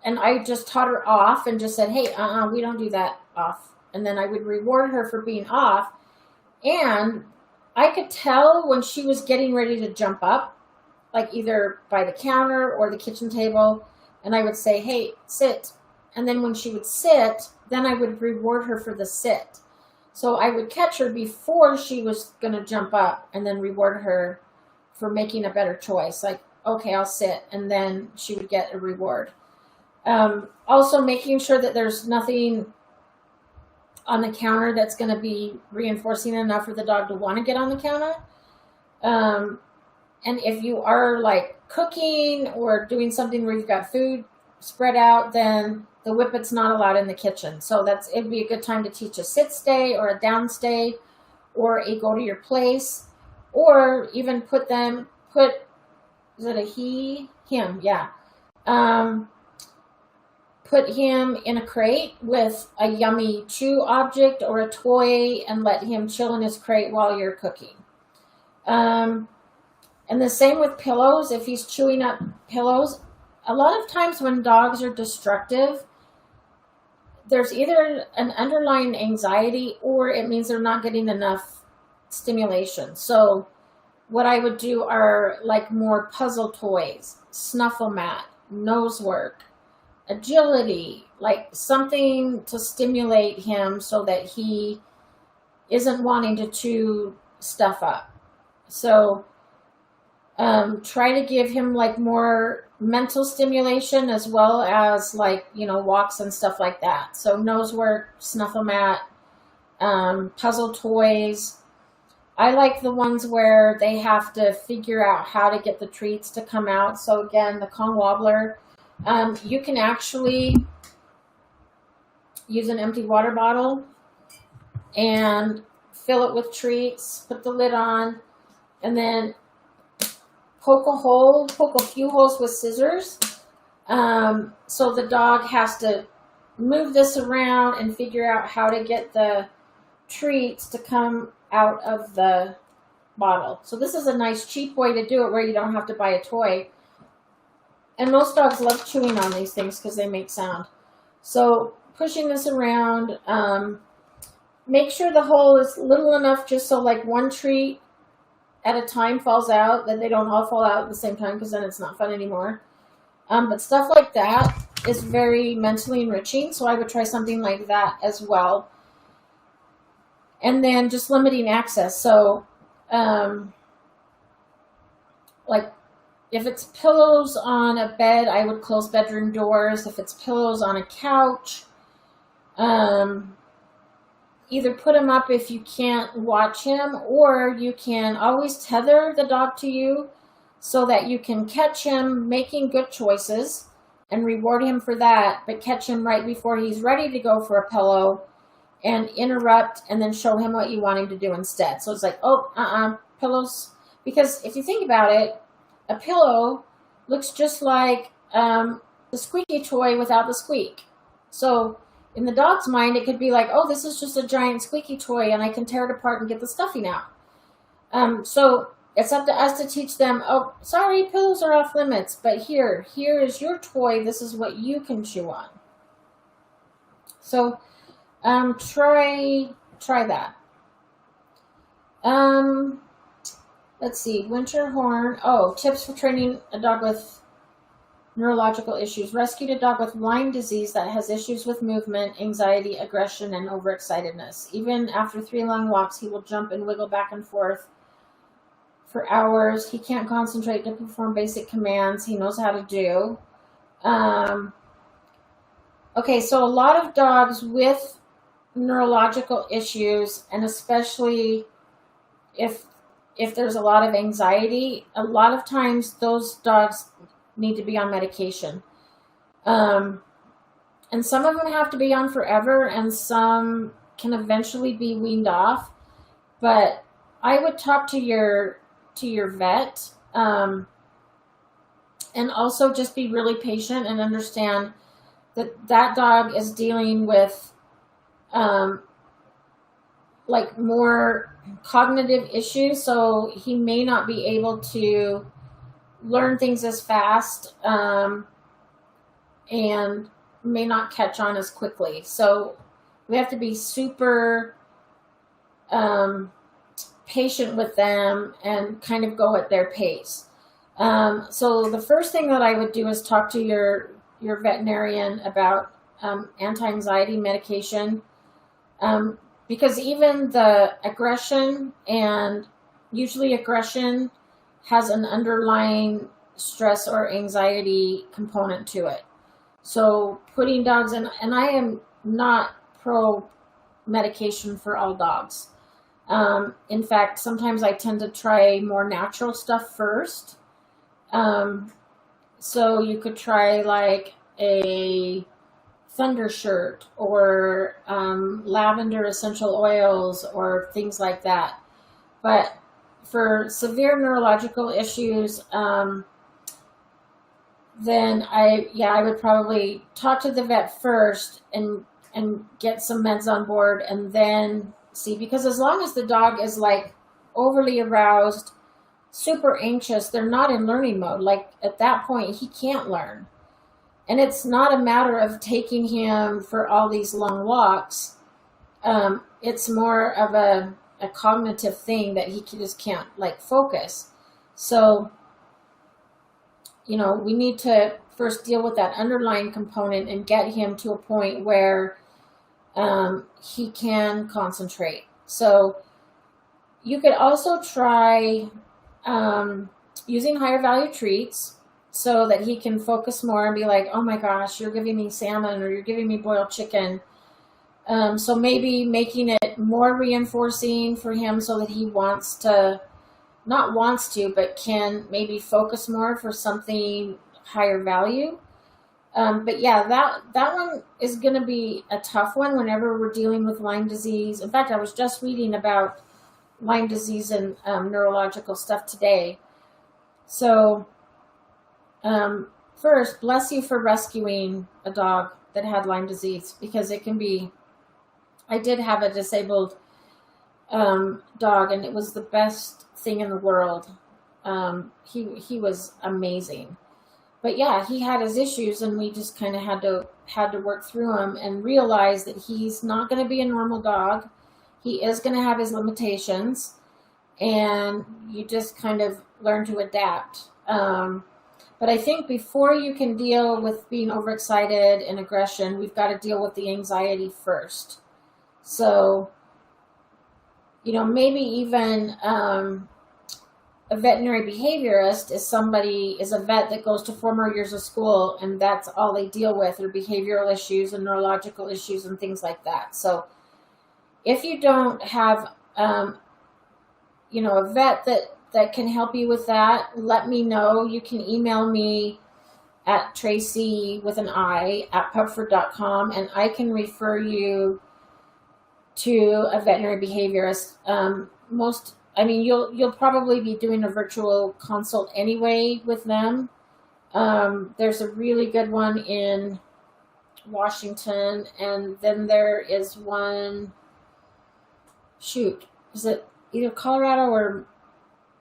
I just taught her off and just said, hey, we don't do that off. And then I would reward her for being off. And I could tell when she was getting ready to jump up, like either by the counter or the kitchen table. And I would say, hey, sit. And then when she would sit, then I would reward her for the sit. So I would catch her before she was going to jump up and then reward her for making a better choice. Like, okay, I'll sit. And then she would get a reward. Also making sure that there's nothing on the counter that's going to be reinforcing enough for the dog to want to get on the counter. And if you are like cooking or doing something where you've got food spread out, then the whippet's not allowed in the kitchen. So it'd be a good time to teach a sit stay or a down stay or a go to your place, or even is it a him? Yeah. Put him in a crate with a yummy chew object or a toy and let him chill in his crate while you're cooking. And the same with pillows. If he's chewing up pillows, a lot of times when dogs are destructive, there's either an underlying anxiety or it means they're not getting enough stimulation. So what I would do are like more puzzle toys, snuffle mat, nose work, agility, like something to stimulate him so that he isn't wanting to chew stuff up. So try to give him like more mental stimulation as well as like, walks and stuff like that. So nose work, snuffle mat, puzzle toys. I like the ones where they have to figure out how to get the treats to come out. So again, the Kong wobbler. You can actually use an empty water bottle and fill it with treats, put the lid on, and then poke a few holes with scissors. So the dog has to move this around and figure out how to get the treats to come out of the bottle. So this is a nice cheap way to do it where you don't have to buy a toy. And most dogs love chewing on these things because they make sound. So pushing this around, make sure the hole is little enough just so like one treat at a time falls out, that they don't all fall out at the same time because then it's not fun anymore. But stuff like that is very mentally enriching. So I would try something like that as well. And then just limiting access. So like, if it's pillows on a bed, I would close bedroom doors. If it's pillows on a couch, either put him up if you can't watch him, or you can always tether the dog to you so that you can catch him making good choices and reward him for that, but catch him right before he's ready to go for a pillow and interrupt and then show him what you want him to do instead. So it's like, pillows. Because if you think about it, a pillow looks just like the squeaky toy without the squeak. So in the dog's mind, it could be like, oh, this is just a giant squeaky toy and I can tear it apart and get the stuffing out. So it's up to us to teach them, oh, sorry, pillows are off limits, but here is your toy. This is what you can chew on. So try that. Let's see, winter horn. Oh, tips for training a dog with neurological issues. Rescued a dog with Lyme disease that has issues with movement, anxiety, aggression, and overexcitedness. Even after 3 long walks, he will jump and wiggle back and forth for hours. He can't concentrate to perform basic commands he knows how to do. Okay, so a lot of dogs with neurological issues, and especially if there's a lot of anxiety, a lot of times those dogs need to be on medication. And some of them have to be on forever, and some can eventually be weaned off. But I would talk to your vet and And also just be really patient and understand that that dog is dealing with um, like more cognitive issues, so he may not be able to learn things as fast, and may not catch on as quickly. So we have to be super um, patient with them and kind of go at their pace. So the first thing that I would do is talk to your veterinarian about anti-anxiety medication, because even the aggression, and usually aggression has an underlying stress or anxiety component to it. So putting dogs in, and I am not pro medication for all dogs. In fact, sometimes I tend to try more natural stuff first. So you could try like a thunder shirt or lavender essential oils or things like that. But for severe neurological issues, then I would probably talk to the vet first and get some meds on board, and then see, because as long as the dog is like overly aroused, super anxious, they're not in learning mode. Like at that point, he can't learn. And it's not a matter of taking him for all these long walks. It's more of a cognitive thing that he just can't like focus. So, we need to first deal with that underlying component and get him to a point where he can concentrate. So you could also try using higher value treats so that he can focus more and be like, oh my gosh, you're giving me salmon or you're giving me boiled chicken. So maybe making it more reinforcing for him so that he not wants to, but can maybe focus more for something higher value. But yeah, that one is going to be a tough one whenever we're dealing with Lyme disease. In fact, I was just reading about Lyme disease and neurological stuff today. So first, bless you for rescuing a dog that had Lyme disease, because it can be, I did have a disabled dog, and it was the best thing in the world. He was amazing. But yeah, he had his issues, and we just kind of had to work through them and realize that he's not going to be a normal dog. He is going to have his limitations, and you just kind of learn to adapt. But I think before you can deal with being overexcited and aggression, we've got to deal with the anxiety first. So, maybe even a veterinary behaviorist is a vet that goes to 4 more years of school, and that's all they deal with are behavioral issues and neurological issues and things like that. So if you don't have, a vet that can help you with that, let me know. You can email me at Tracy with an I at pupford.com, and I can refer you to a veterinary behaviorist. You'll probably be doing a virtual consult anyway with them. There's a really good one in Washington, and then there is one, is it either Colorado or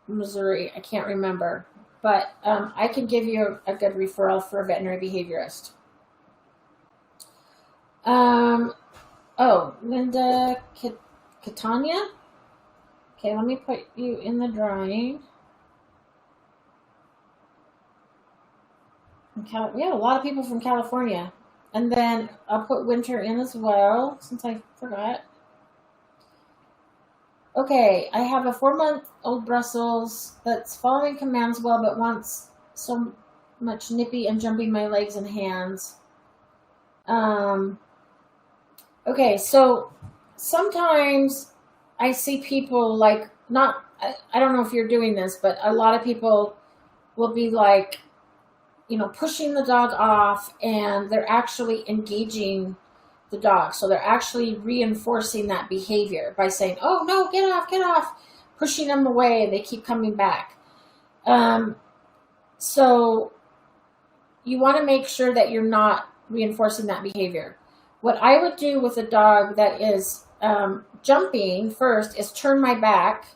Missouri? I can't remember, but I can give you a good referral for a veterinary behaviorist. Linda Catania. Okay, let me put you in the drawing. We have a lot of people from California. And then I'll put Winter in as well, since I forgot. Okay, I have a 4-month-old Brussels that's following commands well, but wants so much nippy and jumping my legs and hands. Okay, so sometimes I see people I don't know if you're doing this, but a lot of people will be like, pushing the dog off, and they're actually engaging the dog. So they're actually reinforcing that behavior by saying, oh no, get off, pushing them away, and they keep coming back. So you want to make sure that you're not reinforcing that behavior. What I would do with a dog that is jumping first is turn my back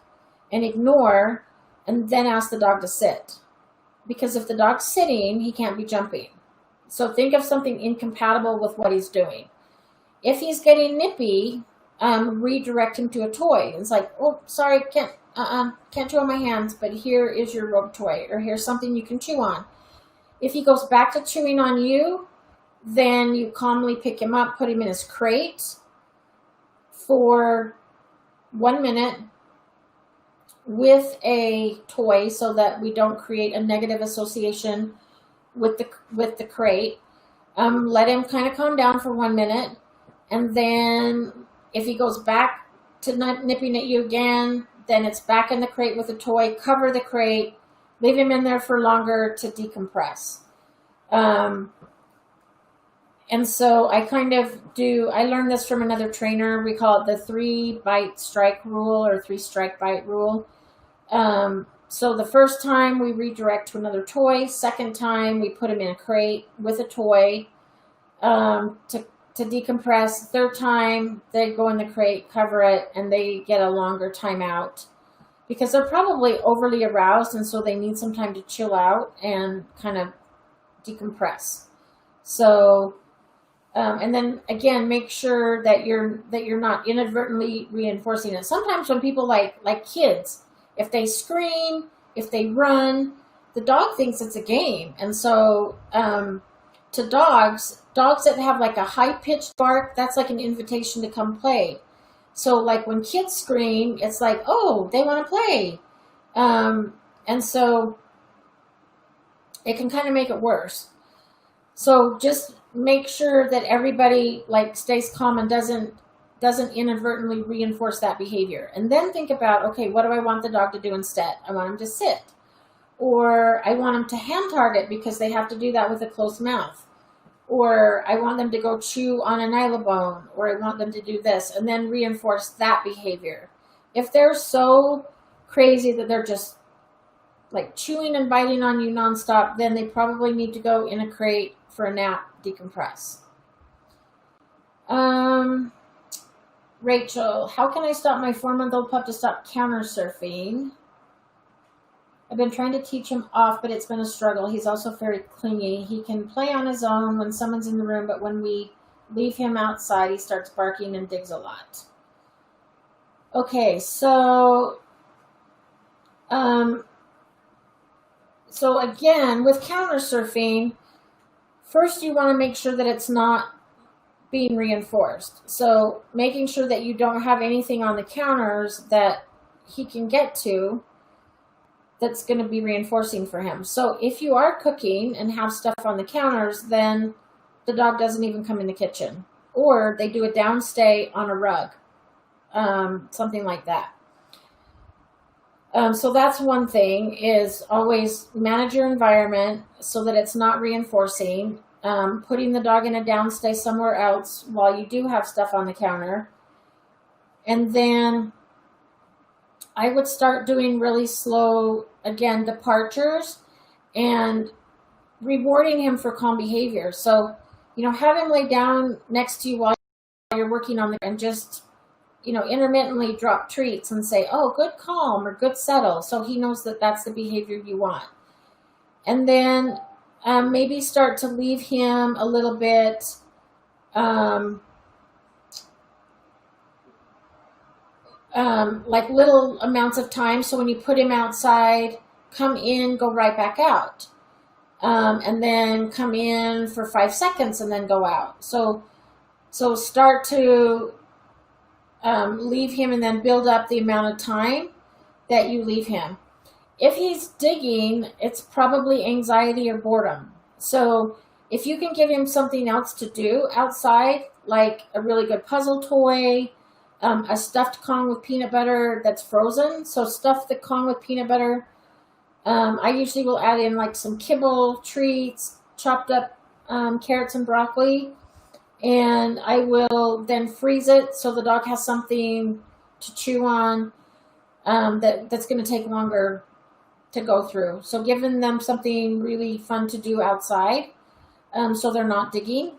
and ignore, and then ask the dog to sit. Because if the dog's sitting, he can't be jumping. So think of something incompatible with what he's doing. If he's getting nippy, redirect him to a toy. It's like, oh, sorry, can't chew on my hands, but here is your rope toy, or here's something you can chew on. If he goes back to chewing on you, then you calmly pick him up, put him in his crate for 1 minute with a toy, so that we don't create a negative association with the crate. Let him kind of calm down for 1 minute, and then if he goes back to nipping at you again, then it's back in the crate with a toy. Cover the crate, leave him in there for longer to decompress. And so I learned this from another trainer. We call it the 3-bite strike rule, or 3-strike bite rule. So the first time we redirect to another toy. Second time we put him in a crate with a toy to decompress. Third time they go in the crate, cover it, and they get a longer timeout because they're probably overly aroused, and so they need some time to chill out and kind of decompress. So, and then again, make sure that you're not inadvertently reinforcing it. Sometimes when people like kids, if they scream, if they run, the dog thinks it's a game. And so to dogs that have like a high-pitched bark, that's like an invitation to come play. So like when kids scream, it's like, oh, they want to play. And so it can kind of make it worse. So just make sure that everybody like stays calm and doesn't inadvertently reinforce that behavior. And then think about, okay, what do I want the dog to do instead? I want him to sit. Or I want him to hand target because they have to do that with a closed mouth. Or I want them to go chew on a nylabone, or I want them to do this, and then reinforce that behavior. If they're so crazy that they're just like chewing and biting on you nonstop, then they probably need to go in a crate for a nap, decompress. Rachel, how can I stop my 4-month-old pup to stop counter surfing? I've been trying to teach him off, but it's been a struggle. He's also very clingy. He can play on his own when someone's in the room, but when we leave him outside, he starts barking and digs a lot. Okay, so again, with counter surfing, first you want to make sure that it's not being reinforced. So making sure that you don't have anything on the counters that he can get to that's going to be reinforcing for him. So if you are cooking and have stuff on the counters, then the dog doesn't even come in the kitchen. Or they do a downstay on a rug, something like that. So that's one thing, is always manage your environment so that it's not reinforcing. Putting the dog in a downstay somewhere else while you do have stuff on the counter. And then I would start doing really slow, again, departures and rewarding him for calm behavior. So, have him lay down next to you while you're working on and just, intermittently drop treats and say, oh, good calm or good settle. So he knows that that's the behavior you want. And then maybe start to leave him a little bit like little amounts of time. So when you put him outside, come in, go right back out. And then come in for 5 seconds and then go out. So start to leave him and then build up the amount of time that you leave him. If he's digging, it's probably anxiety or boredom. So if you can give him something else to do outside, like a really good puzzle toy, a stuffed Kong with peanut butter that's frozen. So stuff the Kong with peanut butter. I usually will add in like some kibble, treats, chopped up carrots and broccoli. And I will then freeze it so the dog has something to chew on that's going to take longer to go through. So giving them something really fun to do outside. so they're not digging.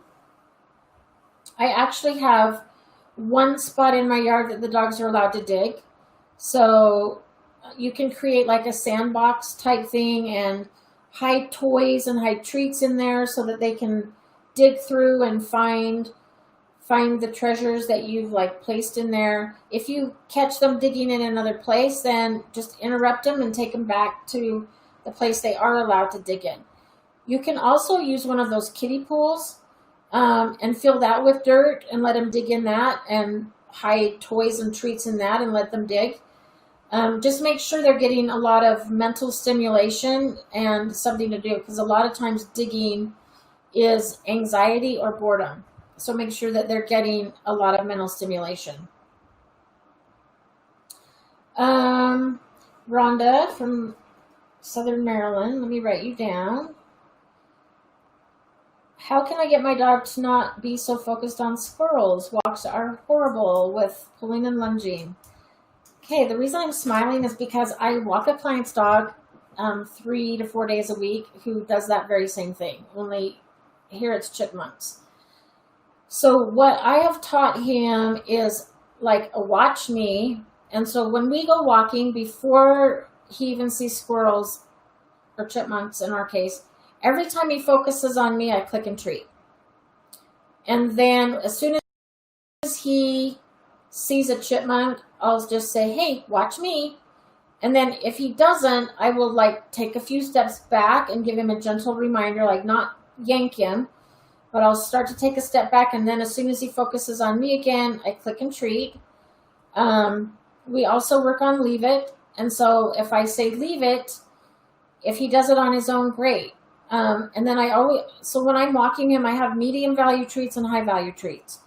I actually have one spot in my yard that the dogs are allowed to dig. So you can create like a sandbox type thing and hide toys and hide treats in there so that they can dig through and find the treasures that you've like placed in there. If you catch them digging in another place, then just interrupt them and take them back to the place they are allowed to dig in. You can also use one of those kiddie pools and fill that with dirt and let them dig in that and hide toys and treats in that and let them dig. Just make sure they're getting a lot of mental stimulation and something to do, because a lot of times digging is anxiety or boredom. So make sure that they're getting a lot of mental stimulation. Rhonda from Southern Maryland, let me write you down. How can I get my dog to not be so focused on squirrels? Walks are horrible with pulling and lunging. Okay, the reason I'm smiling is because I walk a client's dog 3 to 4 days a week who does that very same thing, only here it's chipmunks. So what I have taught him is like a watch me. And so when we go walking, before he even sees squirrels or chipmunks in our case, every time he focuses on me, I click and treat. And then as soon as he sees a chipmunk, I'll just say, hey, watch me. And then if he doesn't, I will like take a few steps back and give him a gentle reminder, like not yank him, but I'll start to take a step back. And then as soon as he focuses on me again, I click and treat. We also work on leave it. And so if I say leave it, if he does it on his own, great. And then so when I'm walking him, I have medium value treats and high value treats.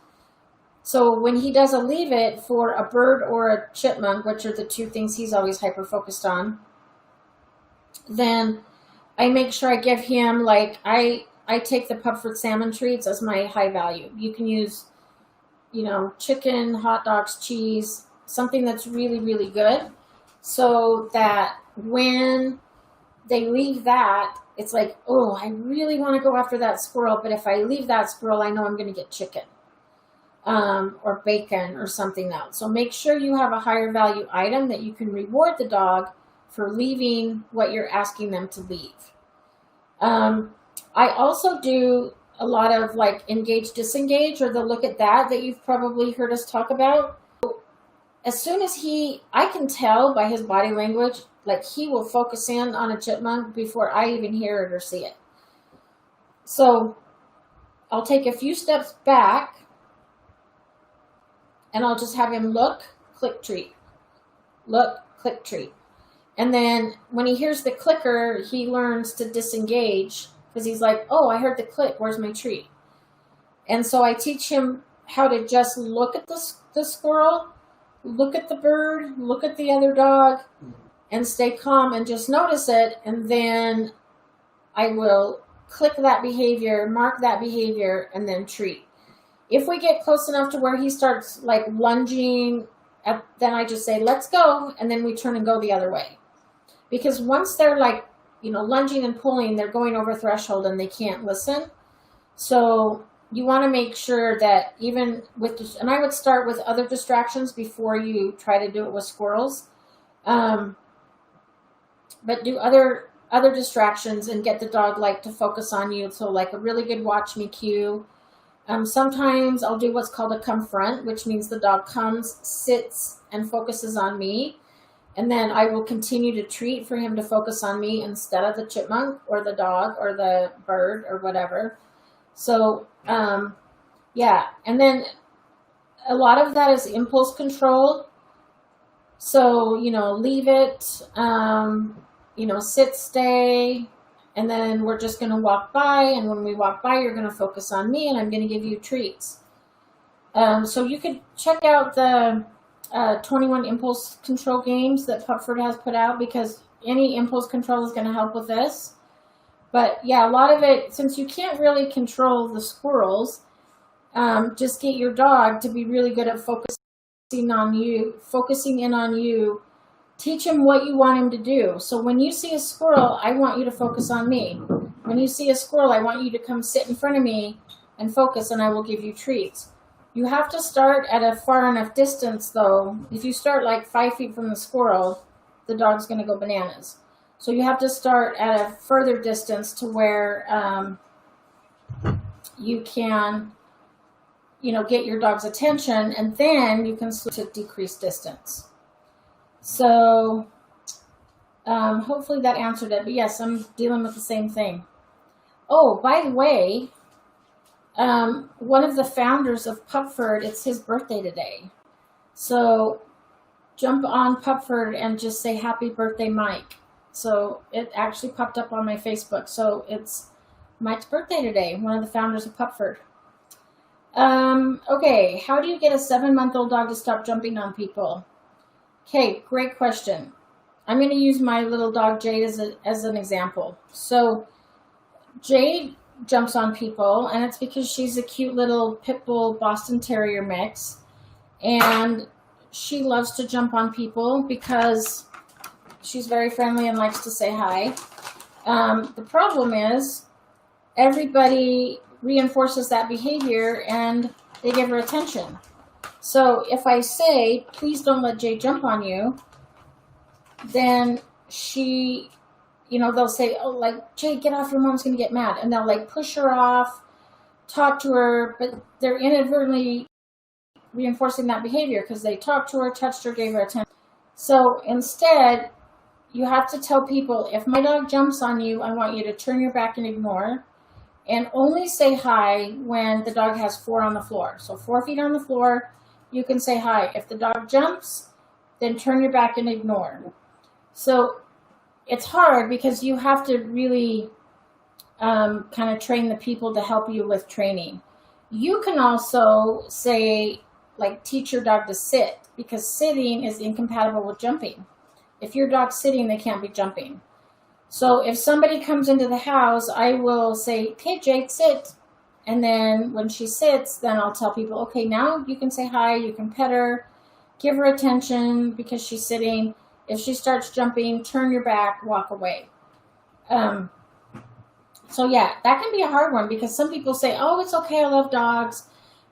So when he does a leave it for a bird or a chipmunk, which are the two things he's always hyper focused on, then I make sure I give him, like, I take the Pupford salmon treats as my high value. You can use, chicken, hot dogs, cheese, something that's really, really good, so that when they leave that, it's like, oh, I really want to go after that squirrel, but if I leave that squirrel, I know I'm going to get chicken or bacon or something else. So make sure you have a higher value item that you can reward the dog for leaving what you're asking them to leave. I also do a lot of like engage, disengage, or the look at that you've probably heard us talk about. As soon as I can tell by his body language, like he will focus in on a chipmunk before I even hear it or see it. So I'll take a few steps back and I'll just have him look, click, treat. Look, click, treat. And then when he hears the clicker, he learns to disengage because he's like, oh, I heard the click, where's my treat? And so I teach him how to just look at the squirrel, look at the bird, look at the other dog, and stay calm and just notice it. And then I will click that behavior, mark that behavior, and then treat. If we get close enough to where he starts like lunging, then I just say, let's go. And then we turn and go the other way. Because once they're like, lunging and pulling, they're going over threshold and they can't listen. So you want to make sure that even with, and I would start with other distractions before you try to do it with squirrels. But do other distractions and get the dog like to focus on you. So like a really good watch me cue. Sometimes I'll do what's called a come front, which means the dog comes, sits, and focuses on me. And then I will continue to treat for him to focus on me instead of the chipmunk or the dog or the bird or whatever. So, yeah. And then a lot of that is impulse control. So, leave it, sit, stay, and then we're just going to walk by. And when we walk by, you're going to focus on me and I'm going to give you treats. So you could check out the 21 impulse control games that Pupford has put out, because any impulse control is going to help with this. But yeah, a lot of it, since you can't really control the squirrels, just get your dog to be really good at focusing in on you. Teach him what you want him to do. So when you see a squirrel, I want you to focus on me. When you see a squirrel, I want you to come sit in front of me and focus, and I will give you treats. You have to start at a far enough distance, though. If you start like 5 feet from the squirrel, the dog's going to go bananas. So you have to start at a further distance to where you can, get your dog's attention, and then you can switch to decreased distance. So hopefully that answered it. But yes, I'm dealing with the same thing. Oh, by the way, one of the founders of Pupford, it's his birthday today. So jump on Pupford and just say happy birthday, Mike. So it actually popped up on my Facebook. So it's Mike's birthday today, one of the founders of Pupford. Okay, how do you get a 7-month-old dog to stop jumping on people? Okay, great question. I'm going to use my little dog Jade as an example. So Jade jumps on people, and it's because she's a cute little pit bull Boston Terrier mix, and she loves to jump on people because she's very friendly and likes to say hi. The problem is everybody reinforces that behavior and they give her attention. So if I say, please don't let Jade jump on you, then she, they'll say, oh, like, Jade, get off, your mom's going to get mad. And they'll like push her off, talk to her, but they're inadvertently reinforcing that behavior because they talked to her, touched her, gave her attention. So instead, you have to tell people, if my dog jumps on you, I want you to turn your back and ignore, and only say hi when the dog has 4 on the floor. So 4 feet on the floor, you can say hi. If the dog jumps, then turn your back and ignore. So it's hard because you have to really kind of train the people to help you with training. You can also say, like, teach your dog to sit, because sitting is incompatible with jumping. If your dog's sitting, they can't be jumping. So if somebody comes into the house, I will say, okay, Jade, sit. And then when she sits, then I'll tell people, okay, now you can say hi, you can pet her, give her attention because she's sitting. If she starts jumping, turn your back, walk away. So yeah, that can be a hard one because some people say, oh, it's okay, I love dogs.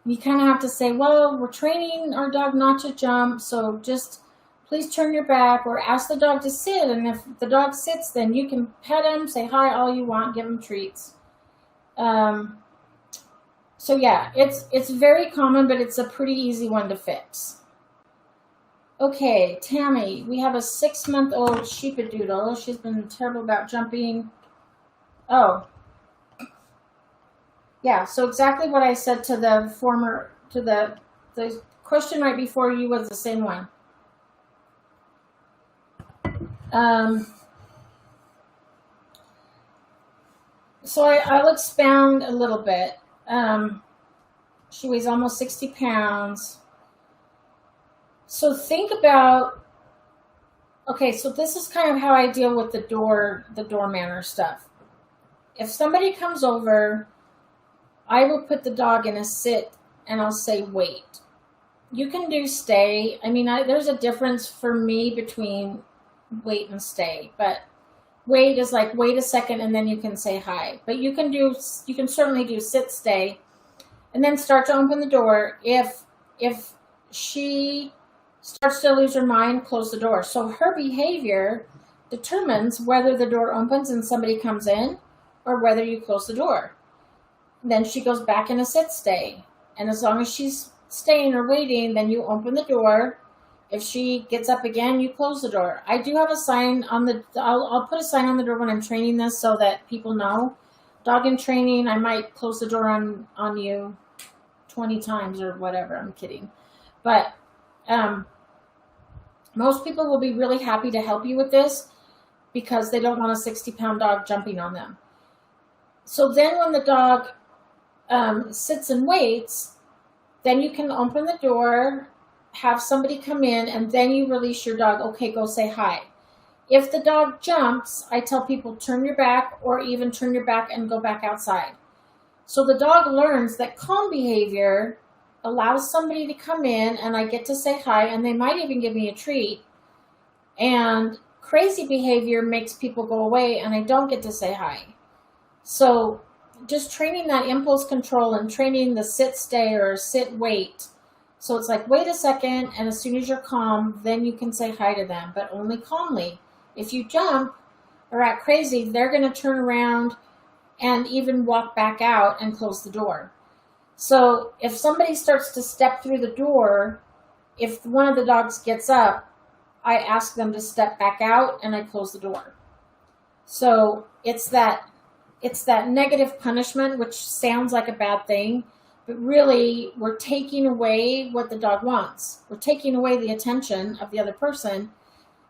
You kind of have to say, well, we're training our dog not to jump, so just please turn your back, or ask the dog to sit. And if the dog sits, then you can pet him, say hi all you want, give him treats. So yeah, it's very common, but it's a pretty easy one to fix. Okay, Tammy, we have a 6-month-old sheepadoodle. She's been terrible about jumping. Oh. Yeah, so exactly what I said to the question right before you was the same one. So I'll expound a little bit. She weighs almost 60 pounds. So think about, okay, so this is kind of how I deal with the door manner stuff. If somebody comes over, I will put the dog in a sit and I'll say wait. You can do stay. I mean, there's a difference for me between wait and stay, but wait is like wait a second and then you can say hi. But you can certainly do sit, stay, and then start to open the door. If she starts to lose her mind, close the door. So her behavior determines whether the door opens and somebody comes in or whether you close the door. Then she goes back in a sit, stay. And as long as she's staying or waiting, then you open the door. If she gets up again, you close the door. I do have a sign on I'll put a sign on the door when I'm training this so that people know. Dog in training, I might close the door on you 20 times or whatever. I'm kidding. But most people will be really happy to help you with this because they don't want a 60-pound dog jumping on them. So then when the dog sits and waits, then you can open the door, have somebody come in, and then you release your dog. Okay, go say hi. If the dog jumps, I tell people turn your back, or even turn your back and go back outside. So the dog learns that calm behavior allows somebody to come in and I get to say hi, and they might even give me a treat. And crazy behavior makes people go away and I don't get to say hi. So just training that impulse control and training the sit, stay, or sit, wait. So it's like, wait a second, and as soon as you're calm, then you can say hi to them, but only calmly. If you jump or act crazy, they're going to turn around and even walk back out and close the door. So if somebody starts to step through the door, if one of the dogs gets up, I ask them to step back out and I close the door. So it's that negative punishment, which sounds like a bad thing, but really we're taking away what the dog wants. We're taking away the attention of the other person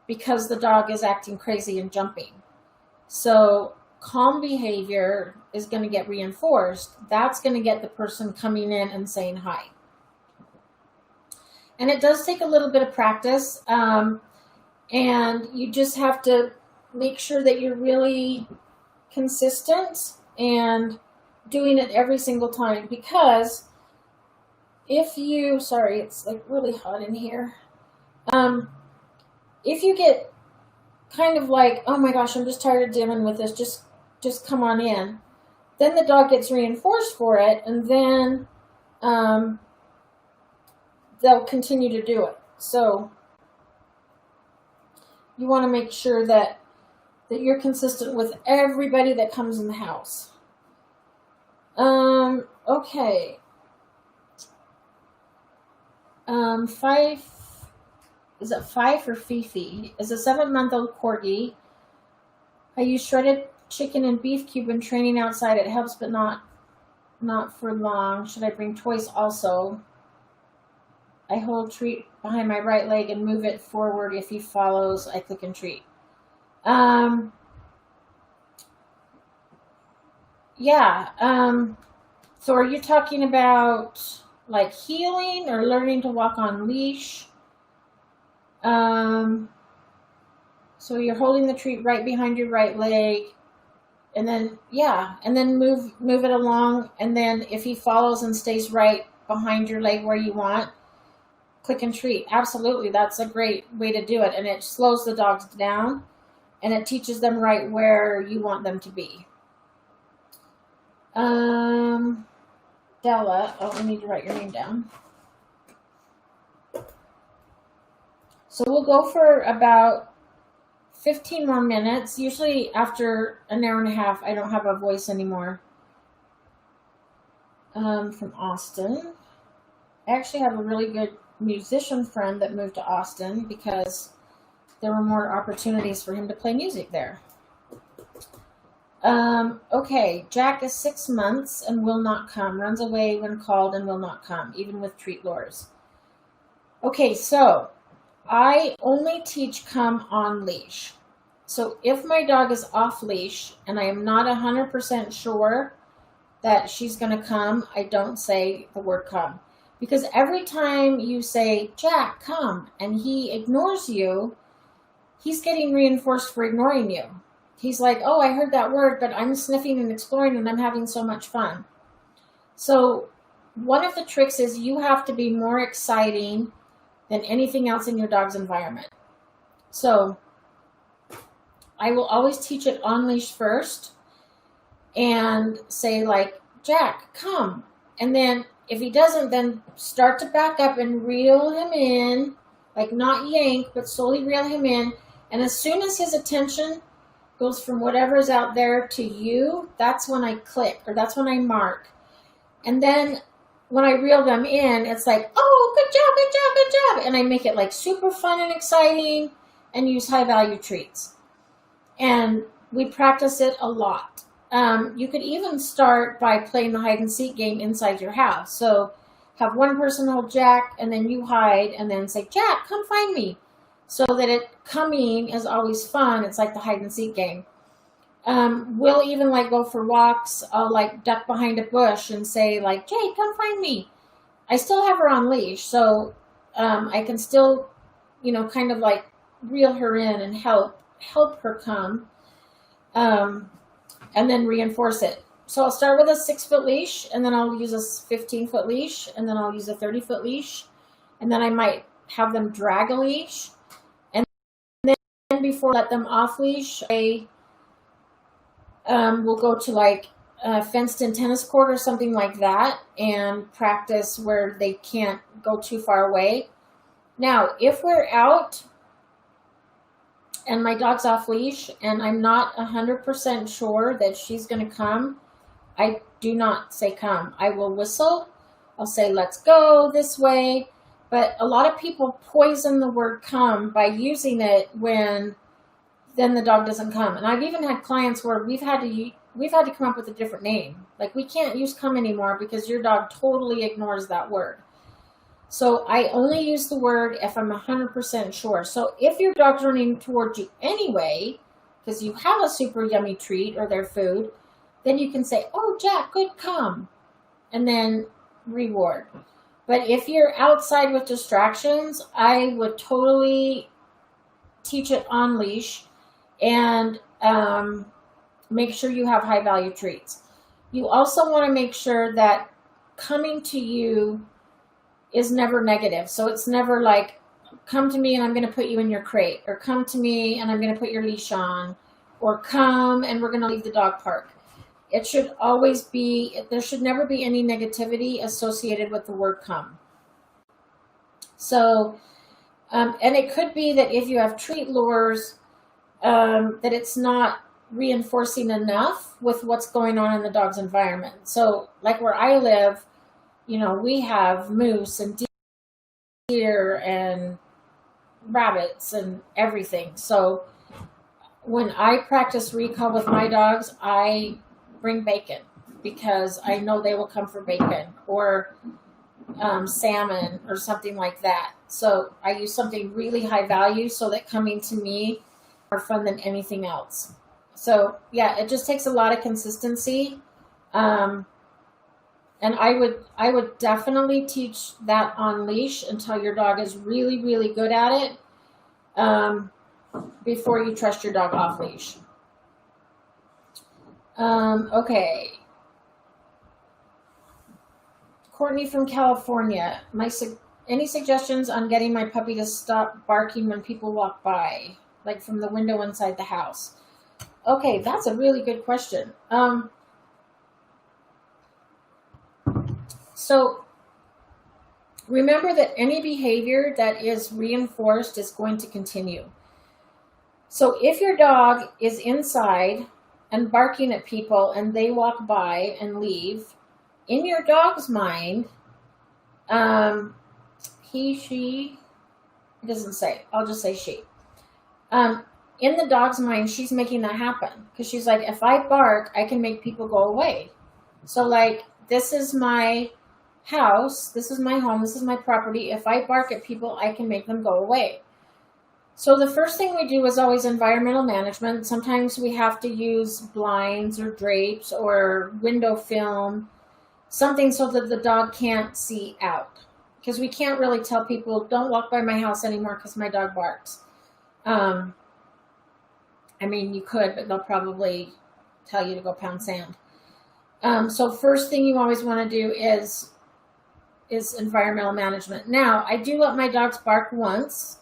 because the dog is acting crazy and jumping. So calm behavior is going to get reinforced. That's going to get the person coming in and saying hi. And it does take a little bit of practice. And you just have to make sure that you're really consistent and doing it every single time, because if you, sorry, it's like really hot in here. If you get kind of like, oh my gosh, I'm just tired of dealing with this, just come on in, then the dog gets reinforced for it, and then they'll continue to do it. So you want to make sure that you're consistent with everybody that comes in the house. Okay. 5, is it 5 for Fifi? Is a 7-month-old corgi. I use shredded chicken and beef cube when training outside. It helps, but not for long. Should I bring toys also? I hold treat behind my right leg and move it forward. If he follows, I click and treat. So are you talking about like healing or learning to walk on leash? So you're holding the treat right behind your right leg, and then move it along, and then if he follows and stays right behind your leg where you want, click and treat. Absolutely, that's a great way to do it, and it slows the dogs down, and it teaches them right where you want them to be. Della, I need to write your name down. So we'll go for about 15 more minutes. Usually after an hour and a half, I don't have a voice anymore. From Austin. I actually have a really good musician friend that moved to Austin because there were more opportunities for him to play music there. Okay, Jack is 6 months and will not come. Runs away when called and will not come, even with treat lures. Okay, so I only teach come on leash. So if my dog is off leash and I am not 100% sure that she's going to come, I don't say the word come. Because every time you say, Jack, come, and he ignores you, he's getting reinforced for ignoring you. He's like, oh, I heard that word, but I'm sniffing and exploring and I'm having so much fun. So one of the tricks is you have to be more exciting than anything else in your dog's environment. So I will always teach it on leash first and say like, Jack, come. And then if he doesn't, then start to back up and reel him in, like not yank, but slowly reel him in. And as soon as his attention goes from whatever's out there to you, that's when I click, or that's when I mark. And then when I reel them in, it's like, oh, good job, good job, good job. And I make it like super fun and exciting and use high value treats. And we practice it a lot. You could even start by playing the hide and seek game inside your house. So have one person hold Jack and then you hide and then say, Jack, come find me. So that it coming is always fun. It's like the hide and seek game. We'll even like go for walks. I'll like duck behind a bush and say like, Jay, come find me. I still have her on leash. So I can still, kind of like reel her in and help her come. And then reinforce it. So I'll start with a 6-foot leash, and then I'll use a 15-foot leash, and then I'll use a 30-foot leash, and then I might have them drag a leash, and then before I let them off leash, We'll go to like a fenced-in tennis court or something like that and practice where they can't go too far away. Now, if we're out and my dog's off leash and I'm not 100% sure that she's going to come, I do not say come. I will whistle. I'll say, let's go this way. But a lot of people poison the word come by using it when then the dog doesn't come. And I've even had clients where we've had to come up with a different name. Like, we can't use come anymore because your dog totally ignores that word. So I only use the word if I'm 100% sure. So if your dog's running towards you anyway, because you have a super yummy treat or their food, then you can say, oh, Jack, good, come. And then reward. But if you're outside with distractions, I would totally teach it on leash and make sure you have high value treats. You also want to make sure that coming to you is never negative. So it's never like, come to me and I'm going to put you in your crate, or come to me and I'm going to put your leash on, or come and we're going to leave the dog park. It should always be, there should never be any negativity associated with the word come. So, and it could be that if you have treat lures, that it's not reinforcing enough with what's going on in the dog's environment. So like where I live, we have moose and deer and rabbits and everything. So when I practice recall with my dogs, I bring bacon because I know they will come for bacon, or salmon or something like that. So I use something really high value so that coming to me is more fun than anything else. So yeah, it just takes a lot of consistency. And I would definitely teach that on leash until your dog is really, really good at it, before you trust your dog off leash. Okay. Courtney from California. Any suggestions on getting my puppy to stop barking when people walk by, like from the window inside the house? Okay, that's a really good question. So remember that any behavior that is reinforced is going to continue. So if your dog is inside and barking at people and they walk by and leave, in your dog's mind, he, she, it doesn't say, I'll just say she. In the dog's mind, she's making that happen because she's like, if I bark, I can make people go away. So like, this is my house, this is my home, this is my property. If I bark at people, I can make them go away. So the first thing we do is always environmental management. Sometimes we have to use blinds or drapes or window film, something so that the dog can't see out. Because we can't really tell people, don't walk by my house anymore because my dog barks. I mean, you could, but they'll probably tell you to go pound sand. So first thing you always want to do is environmental management. Now, I do let my dogs bark once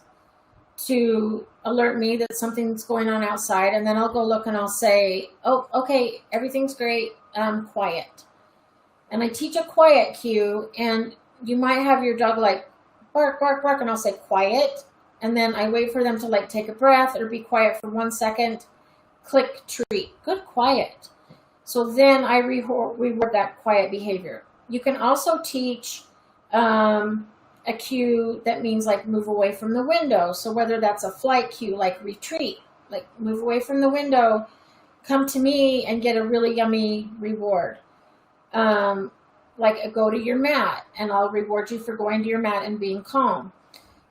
to alert me that something's going on outside, and then I'll go look and I'll say, oh, okay, everything's great, quiet. And I teach a quiet cue, and you might have your dog like bark, bark, bark, and I'll say quiet, and then I wait for them to like take a breath or be quiet for 1 second, click, treat, good, quiet. So then I reward that quiet behavior. You can also teach a cue that means like move away from the window. So whether that's a flight cue, like retreat, like move away from the window, come to me and get a really yummy reward. Like a go to your mat and I'll reward you for going to your mat and being calm.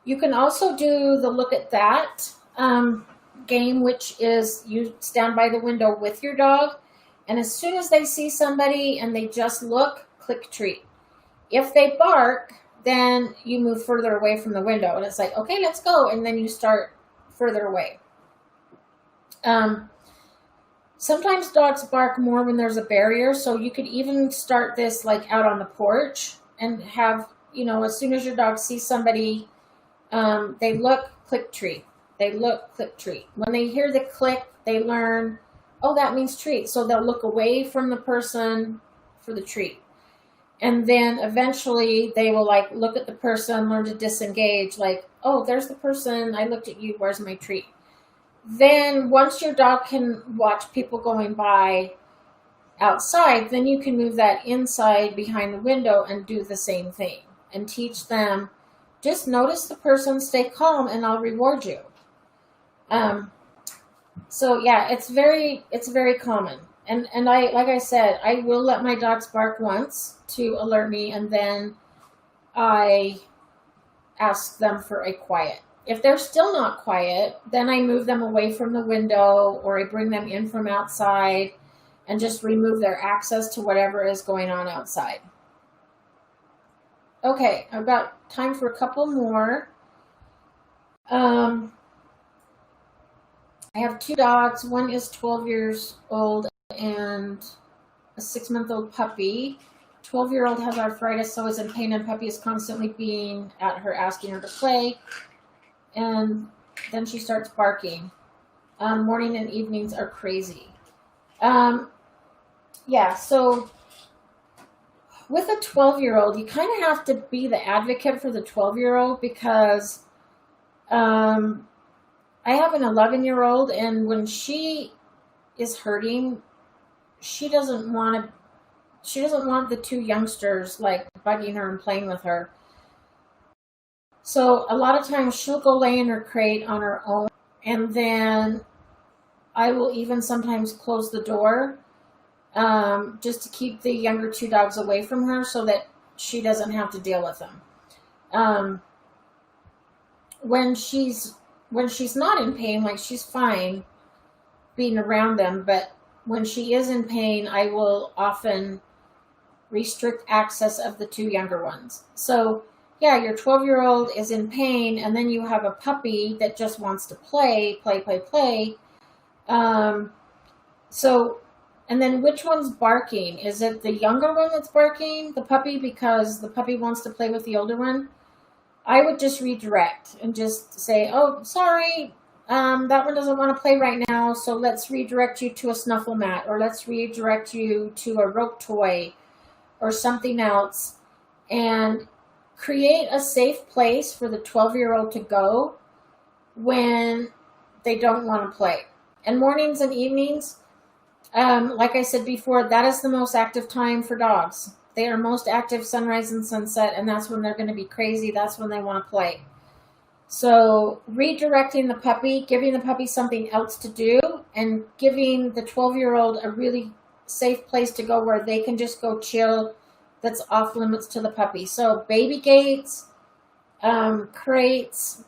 You can also do the look at that game, which is you stand by the window with your dog, and as soon as they see somebody and they just look, click treat. If they bark, then you move further away from the window, and it's like, okay, let's go, and then you start further away. Sometimes dogs bark more when there's a barrier, so you could even start this like out on the porch and have, as soon as your dog sees somebody, they look, click treat. They look, click treat. When they hear the click, they learn oh, that means treat. So they'll look away from the person for the treat. And then eventually they will like look at the person, learn to disengage, like, oh, there's the person. I looked at you. Where's my treat? Then once your dog can watch people going by outside, then you can move that inside behind the window and do the same thing and teach them, just notice the person, stay calm, and I'll reward you. So yeah, it's very common. And I, like I said, I will let my dogs bark once to alert me, and then I ask them for a quiet. If they're still not quiet, then I move them away from the window, or I bring them in from outside and just remove their access to whatever is going on outside. Okay, I've got time for a couple more. I have two dogs. One is 12 years old and a 6-month-old puppy. 12-year-old has arthritis, so is in pain, and puppy is constantly being at her, asking her to play. And then she starts barking. Morning and evenings are crazy. Yeah, so with a 12-year-old, you kind of have to be the advocate for the 12-year-old, because I have an 11-year-old, and when she is hurting, she doesn't want the two youngsters like bugging her and playing with her. So a lot of times she'll go lay in her crate on her own, and then I will even sometimes close the door just to keep the younger two dogs away from her, so that she doesn't have to deal with them. When she's not in pain, like, she's fine being around them, but when she is in pain, I will often restrict access of the two younger ones. So yeah, your 12-year-old is in pain, and then you have a puppy that just wants to play. So, and then which one's barking? Is it the younger one that's barking, the puppy, because the puppy wants to play with the older one? I would just redirect and just say, oh, sorry, that one doesn't want to play right now, so let's redirect you to a snuffle mat, or let's redirect you to a rope toy or something else, and create a safe place for the 12-year-old to go when they don't want to play. And mornings and evenings, like I said before, that is the most active time for dogs. They are most active sunrise and sunset, and that's when they're going to be crazy. That's when they want to play. So redirecting the puppy, giving the puppy something else to do, and giving the 12-year-old a really safe place to go where they can just go chill, that's off limits to the puppy. So baby gates, crates.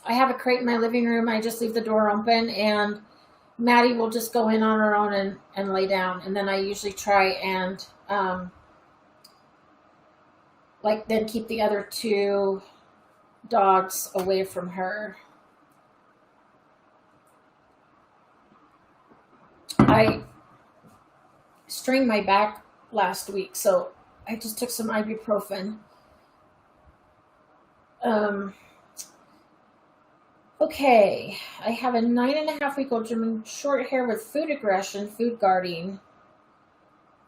I have a crate in my living room. I just leave the door open, and Maddie will just go in on her own and lay down. And then I usually try and then keep the other two dogs away from her. I strained my back last week, so I just took some ibuprofen. Okay, I have a 9.5-week-old German short hair with food aggression, food guarding,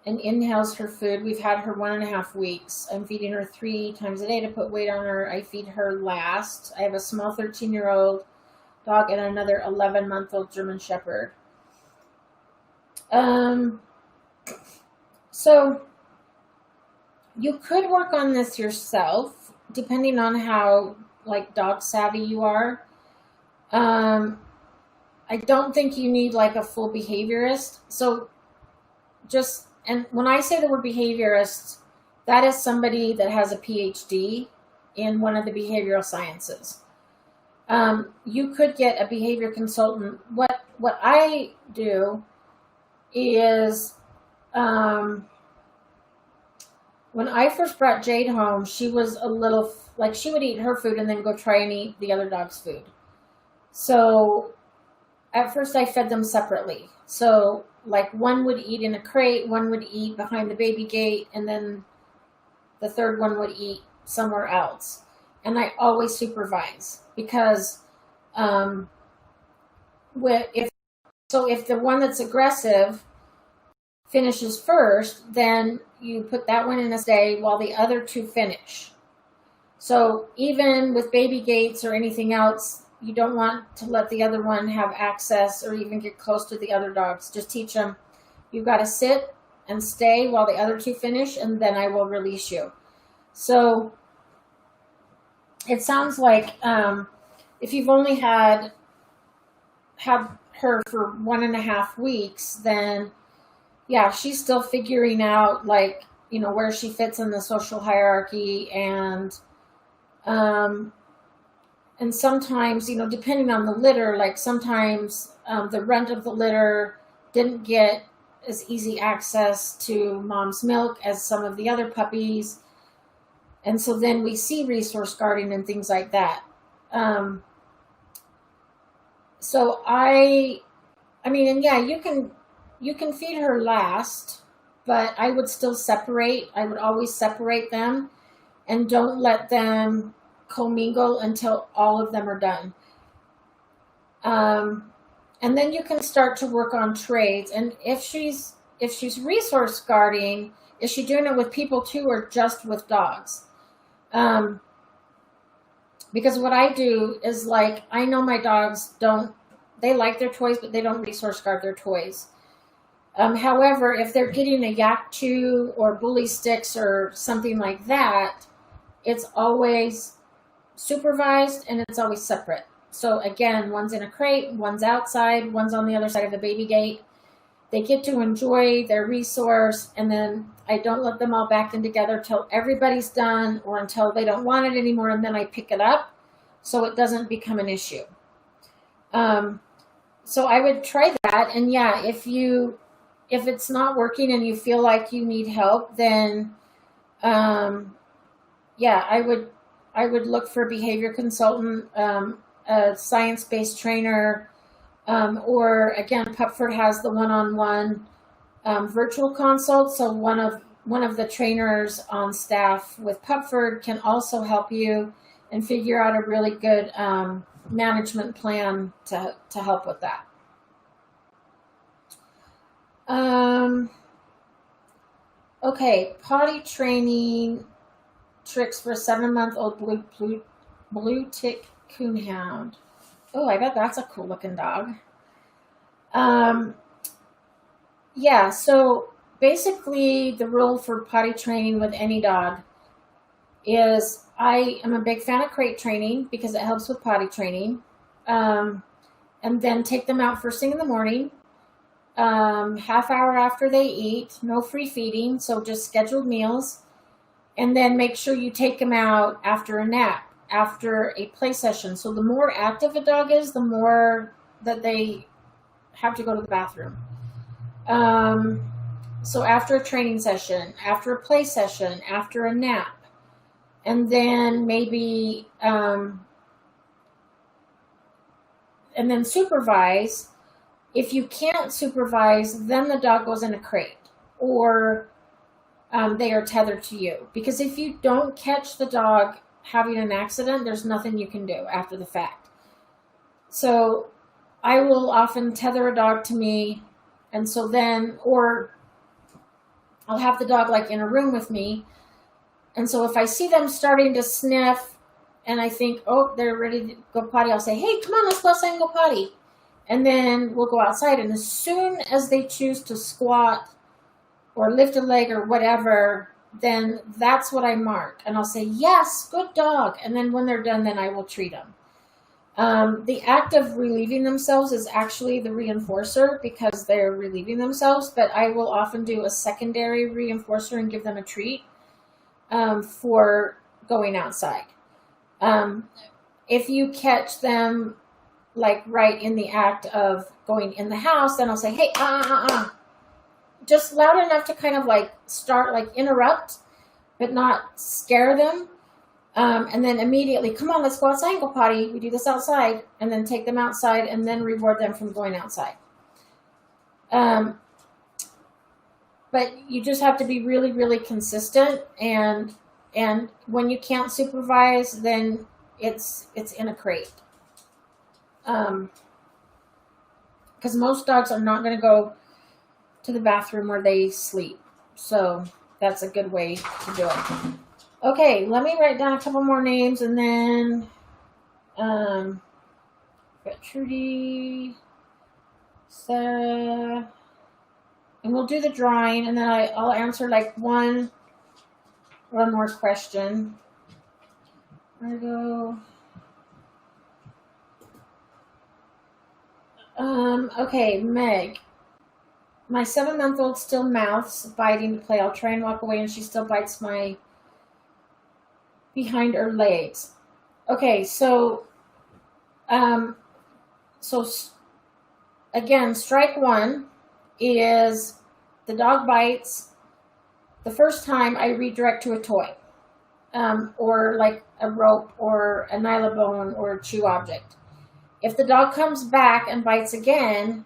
and inhales her food. We've had her 1.5 weeks. I'm feeding her 3 times a day to put weight on her. I feed her last. I have a small 13-year-old dog and another 11-month-old German Shepherd. So you could work on this yourself, depending on how dog savvy you are. I don't think you need a full behaviorist. So and when I say the word behaviorist, that is somebody that has a PhD in one of the behavioral sciences. You could get a behavior consultant. What I do is, when I first brought Jade home, she was a little, she would eat her food and then go try and eat the other dog's food. So at first I fed them separately. So one would eat in a crate, one would eat behind the baby gate, and then the third one would eat somewhere else. And I always supervise, because if So if the one that's aggressive finishes first, then you put that one in a stay while the other two finish. So even with baby gates or anything else, you don't want to let the other one have access or even get close to the other dogs. Just teach them, you've got to sit and stay while the other two finish, and then I will release you. So it sounds like if you've only had her for 1.5 weeks, then yeah, she's still figuring out, like, where she fits in the social hierarchy, and sometimes, depending on the litter, like sometimes the runt of the litter didn't get as easy access to mom's milk as some of the other puppies. And so then we see resource guarding and things like that. So and yeah, you can feed her last, but I would still separate. I would always separate them and don't let them commingle until all of them are done. And then you can start to work on trades. And if she's resource guarding, is she doing it with people too, or just with dogs? Because what I do is, like, I know my dogs they like their toys, but they don't resource guard their toys. However, if they're getting a yak chew or bully sticks or something like that, it's always supervised and it's always separate. So again, one's in a crate, one's outside, one's on the other side of the baby gate. They get to enjoy their resource, and then I don't let them all back in together till everybody's done or until they don't want it anymore, and then I pick it up so it doesn't become an issue. So I would try that, and yeah, if it's not working and you feel like you need help, then yeah, I would look for a behavior consultant, a science-based trainer, or again, Pupford has the one-on-one virtual consult. So one of the trainers on staff with Pupford can also help you and figure out a really good management plan to help with that. Okay, potty training tricks for a 7-month-old blue tick coonhound. Oh, I bet that's a cool looking dog. Yeah, so basically the rule for potty training with any dog is, I am a big fan of crate training because it helps with potty training. And then take them out first thing in the morning, half hour after they eat, no free feeding, so just scheduled meals. And then make sure you take them out after a nap, after a play session. So the more active a dog is, the more that they have to go to the bathroom. So after a training session, after a play session, after a nap, and then maybe, and then supervise. If you can't supervise, then the dog goes in a crate, or they are tethered to you. Because if you don't catch the dog having an accident, there's nothing you can do after the fact. So I will often tether a dog to me, and so then, or I'll have the dog like in a room with me, and so if I see them starting to sniff and I think, oh, they're ready to go potty, I'll say, hey, come on, let's go outside and go potty. And then we'll go outside, and as soon as they choose to squat or lift a leg or whatever, then that's what I mark. And I'll say, yes, good dog. And then when they're done, then I will treat them. The act of relieving themselves is actually the reinforcer because they're relieving themselves, but I will often do a secondary reinforcer and give them a treat for going outside. If you catch them like right in the act of going in the house, then I'll say, hey, just loud enough to kind of like start, like interrupt, but not scare them. And then immediately, come on, let's go outside and go potty. We do this outside, and then take them outside and then reward them from going outside. But you just have to be really, really consistent. And when you can't supervise, then it's in a crate. because most dogs are not going to go to the bathroom where they sleep. So that's a good way to do it. Okay, let me write down a couple more names, and then got Trudy, Sarah, and we'll do the drawing, and then I'll answer like one more question. Virgo. Okay, Meg. My 7-month-old still mouths, biting to play. I'll try and walk away, and she still bites my behind her legs. Okay, so again, strike one is the dog bites. The first time I redirect to a toy, or like a rope or a nylabone or a chew object. If the dog comes back and bites again,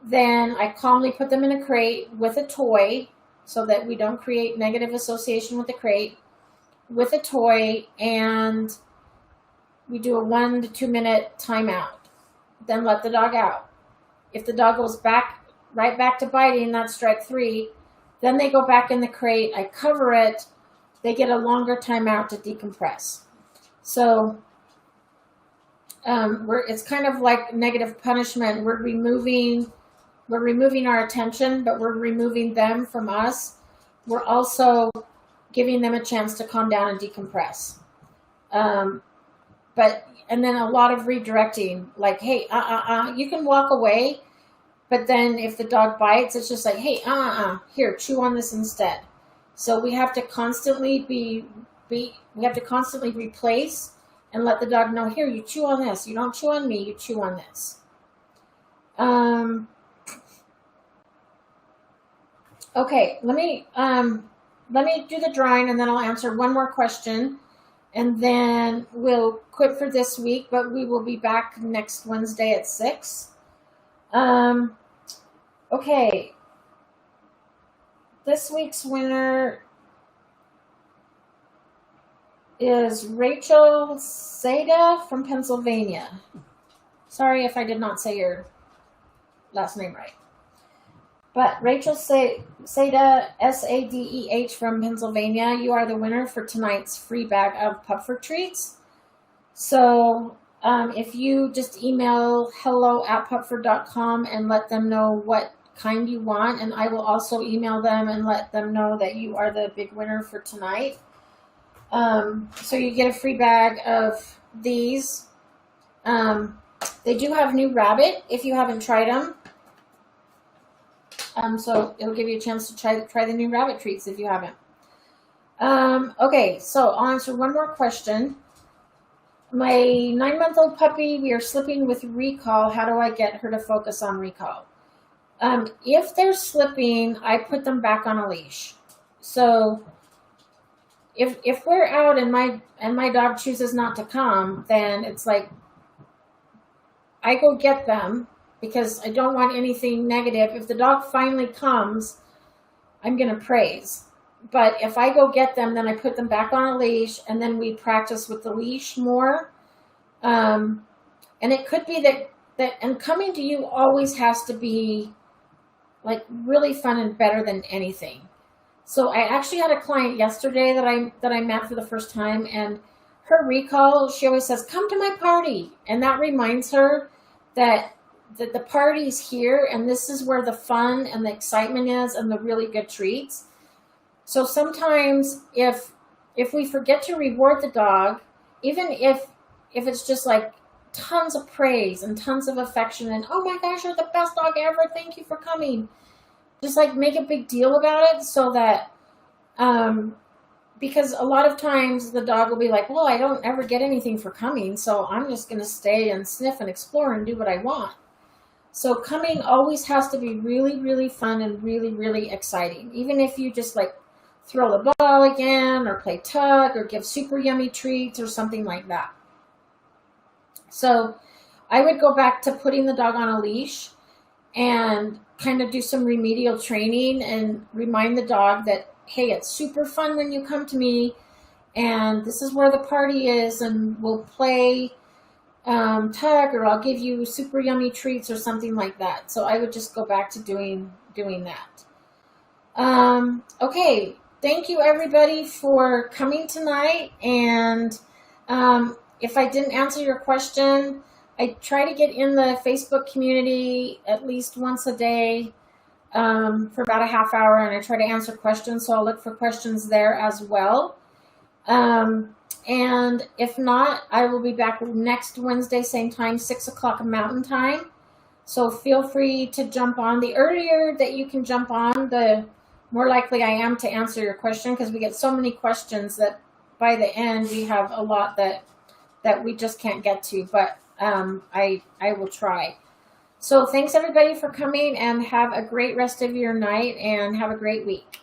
then I calmly put them in a crate with a toy so that we don't create negative association with the crate, with a toy, and we do a 1 to 2 minute timeout. Then let the dog out. If the dog goes right back to biting, that's strike 3. Then they go back in the crate. I cover it. They get a longer timeout to decompress. So it's kind of like negative punishment. We're removing our attention, but we're removing them from us. We're also giving them a chance to calm down and decompress. And then a lot of redirecting, like, hey, you can walk away, but then if the dog bites, it's just like, hey, here, chew on this instead. So we have to constantly replace and let the dog know, here, you chew on this. You don't chew on me, you chew on this. Okay, let me do the drawing, and then I'll answer one more question, and then we'll quit for this week, but we will be back next Wednesday at 6. Okay. This week's winner is Rachel Seda from Pennsylvania. Sorry if I did not say your last name right. But Rachel Seda, Sadeh from Pennsylvania, you are the winner for tonight's free bag of Pupford treats. So if you just email hello@pupford.com and let them know what kind you want, and I will also email them and let them know that you are the big winner for tonight. So you get a free bag of these. They do have new rabbit if you haven't tried them. So it'll give you a chance to try the new rabbit treats if you haven't. Okay, so I'll answer one more question. My 9-month-old puppy, we are slipping with recall. How do I get her to focus on recall? If they're slipping, I put them back on a leash. So if we're out and my dog chooses not to come, then it's like I go get them because I don't want anything negative. If the dog finally comes, I'm going to praise. But if I go get them, then I put them back on a leash, and then we practice with the leash more. And it could be that and coming to you always has to be like really fun and better than anything. So I actually had a client yesterday that I met for the first time, and her recall, she always says, "Come to my party," and that reminds her that the party's here, and this is where the fun and the excitement is, and the really good treats. So sometimes if we forget to reward the dog, even if it's just like tons of praise and tons of affection and, oh my gosh, you're the best dog ever, thank you for coming. Just like make a big deal about it so that, because a lot of times the dog will be like, well, I don't ever get anything for coming, so I'm just going to stay and sniff and explore and do what I want. So coming always has to be really, really fun and really, really exciting. Even if you just like throw the ball again or play tug or give super yummy treats or something like that. So I would go back to putting the dog on a leash and kind of do some remedial training and remind the dog that, hey, it's super fun when you come to me, and this is where the party is, and we'll play tug, or I'll give you super yummy treats or something like that. So I would just go back to doing that. Okay, thank you everybody for coming tonight. And if I didn't answer your question, I try to get in the Facebook community at least once a day for about a half hour, and I try to answer questions. So I'll look for questions there as well. And if not, I will be back next Wednesday, same time, 6 o'clock Mountain Time. So feel free to jump on. The earlier that you can jump on, the more likely I am to answer your question, because we get so many questions that by the end we have a lot that we just can't get to. But I will try. So thanks everybody for coming, and have a great rest of your night, and have a great week.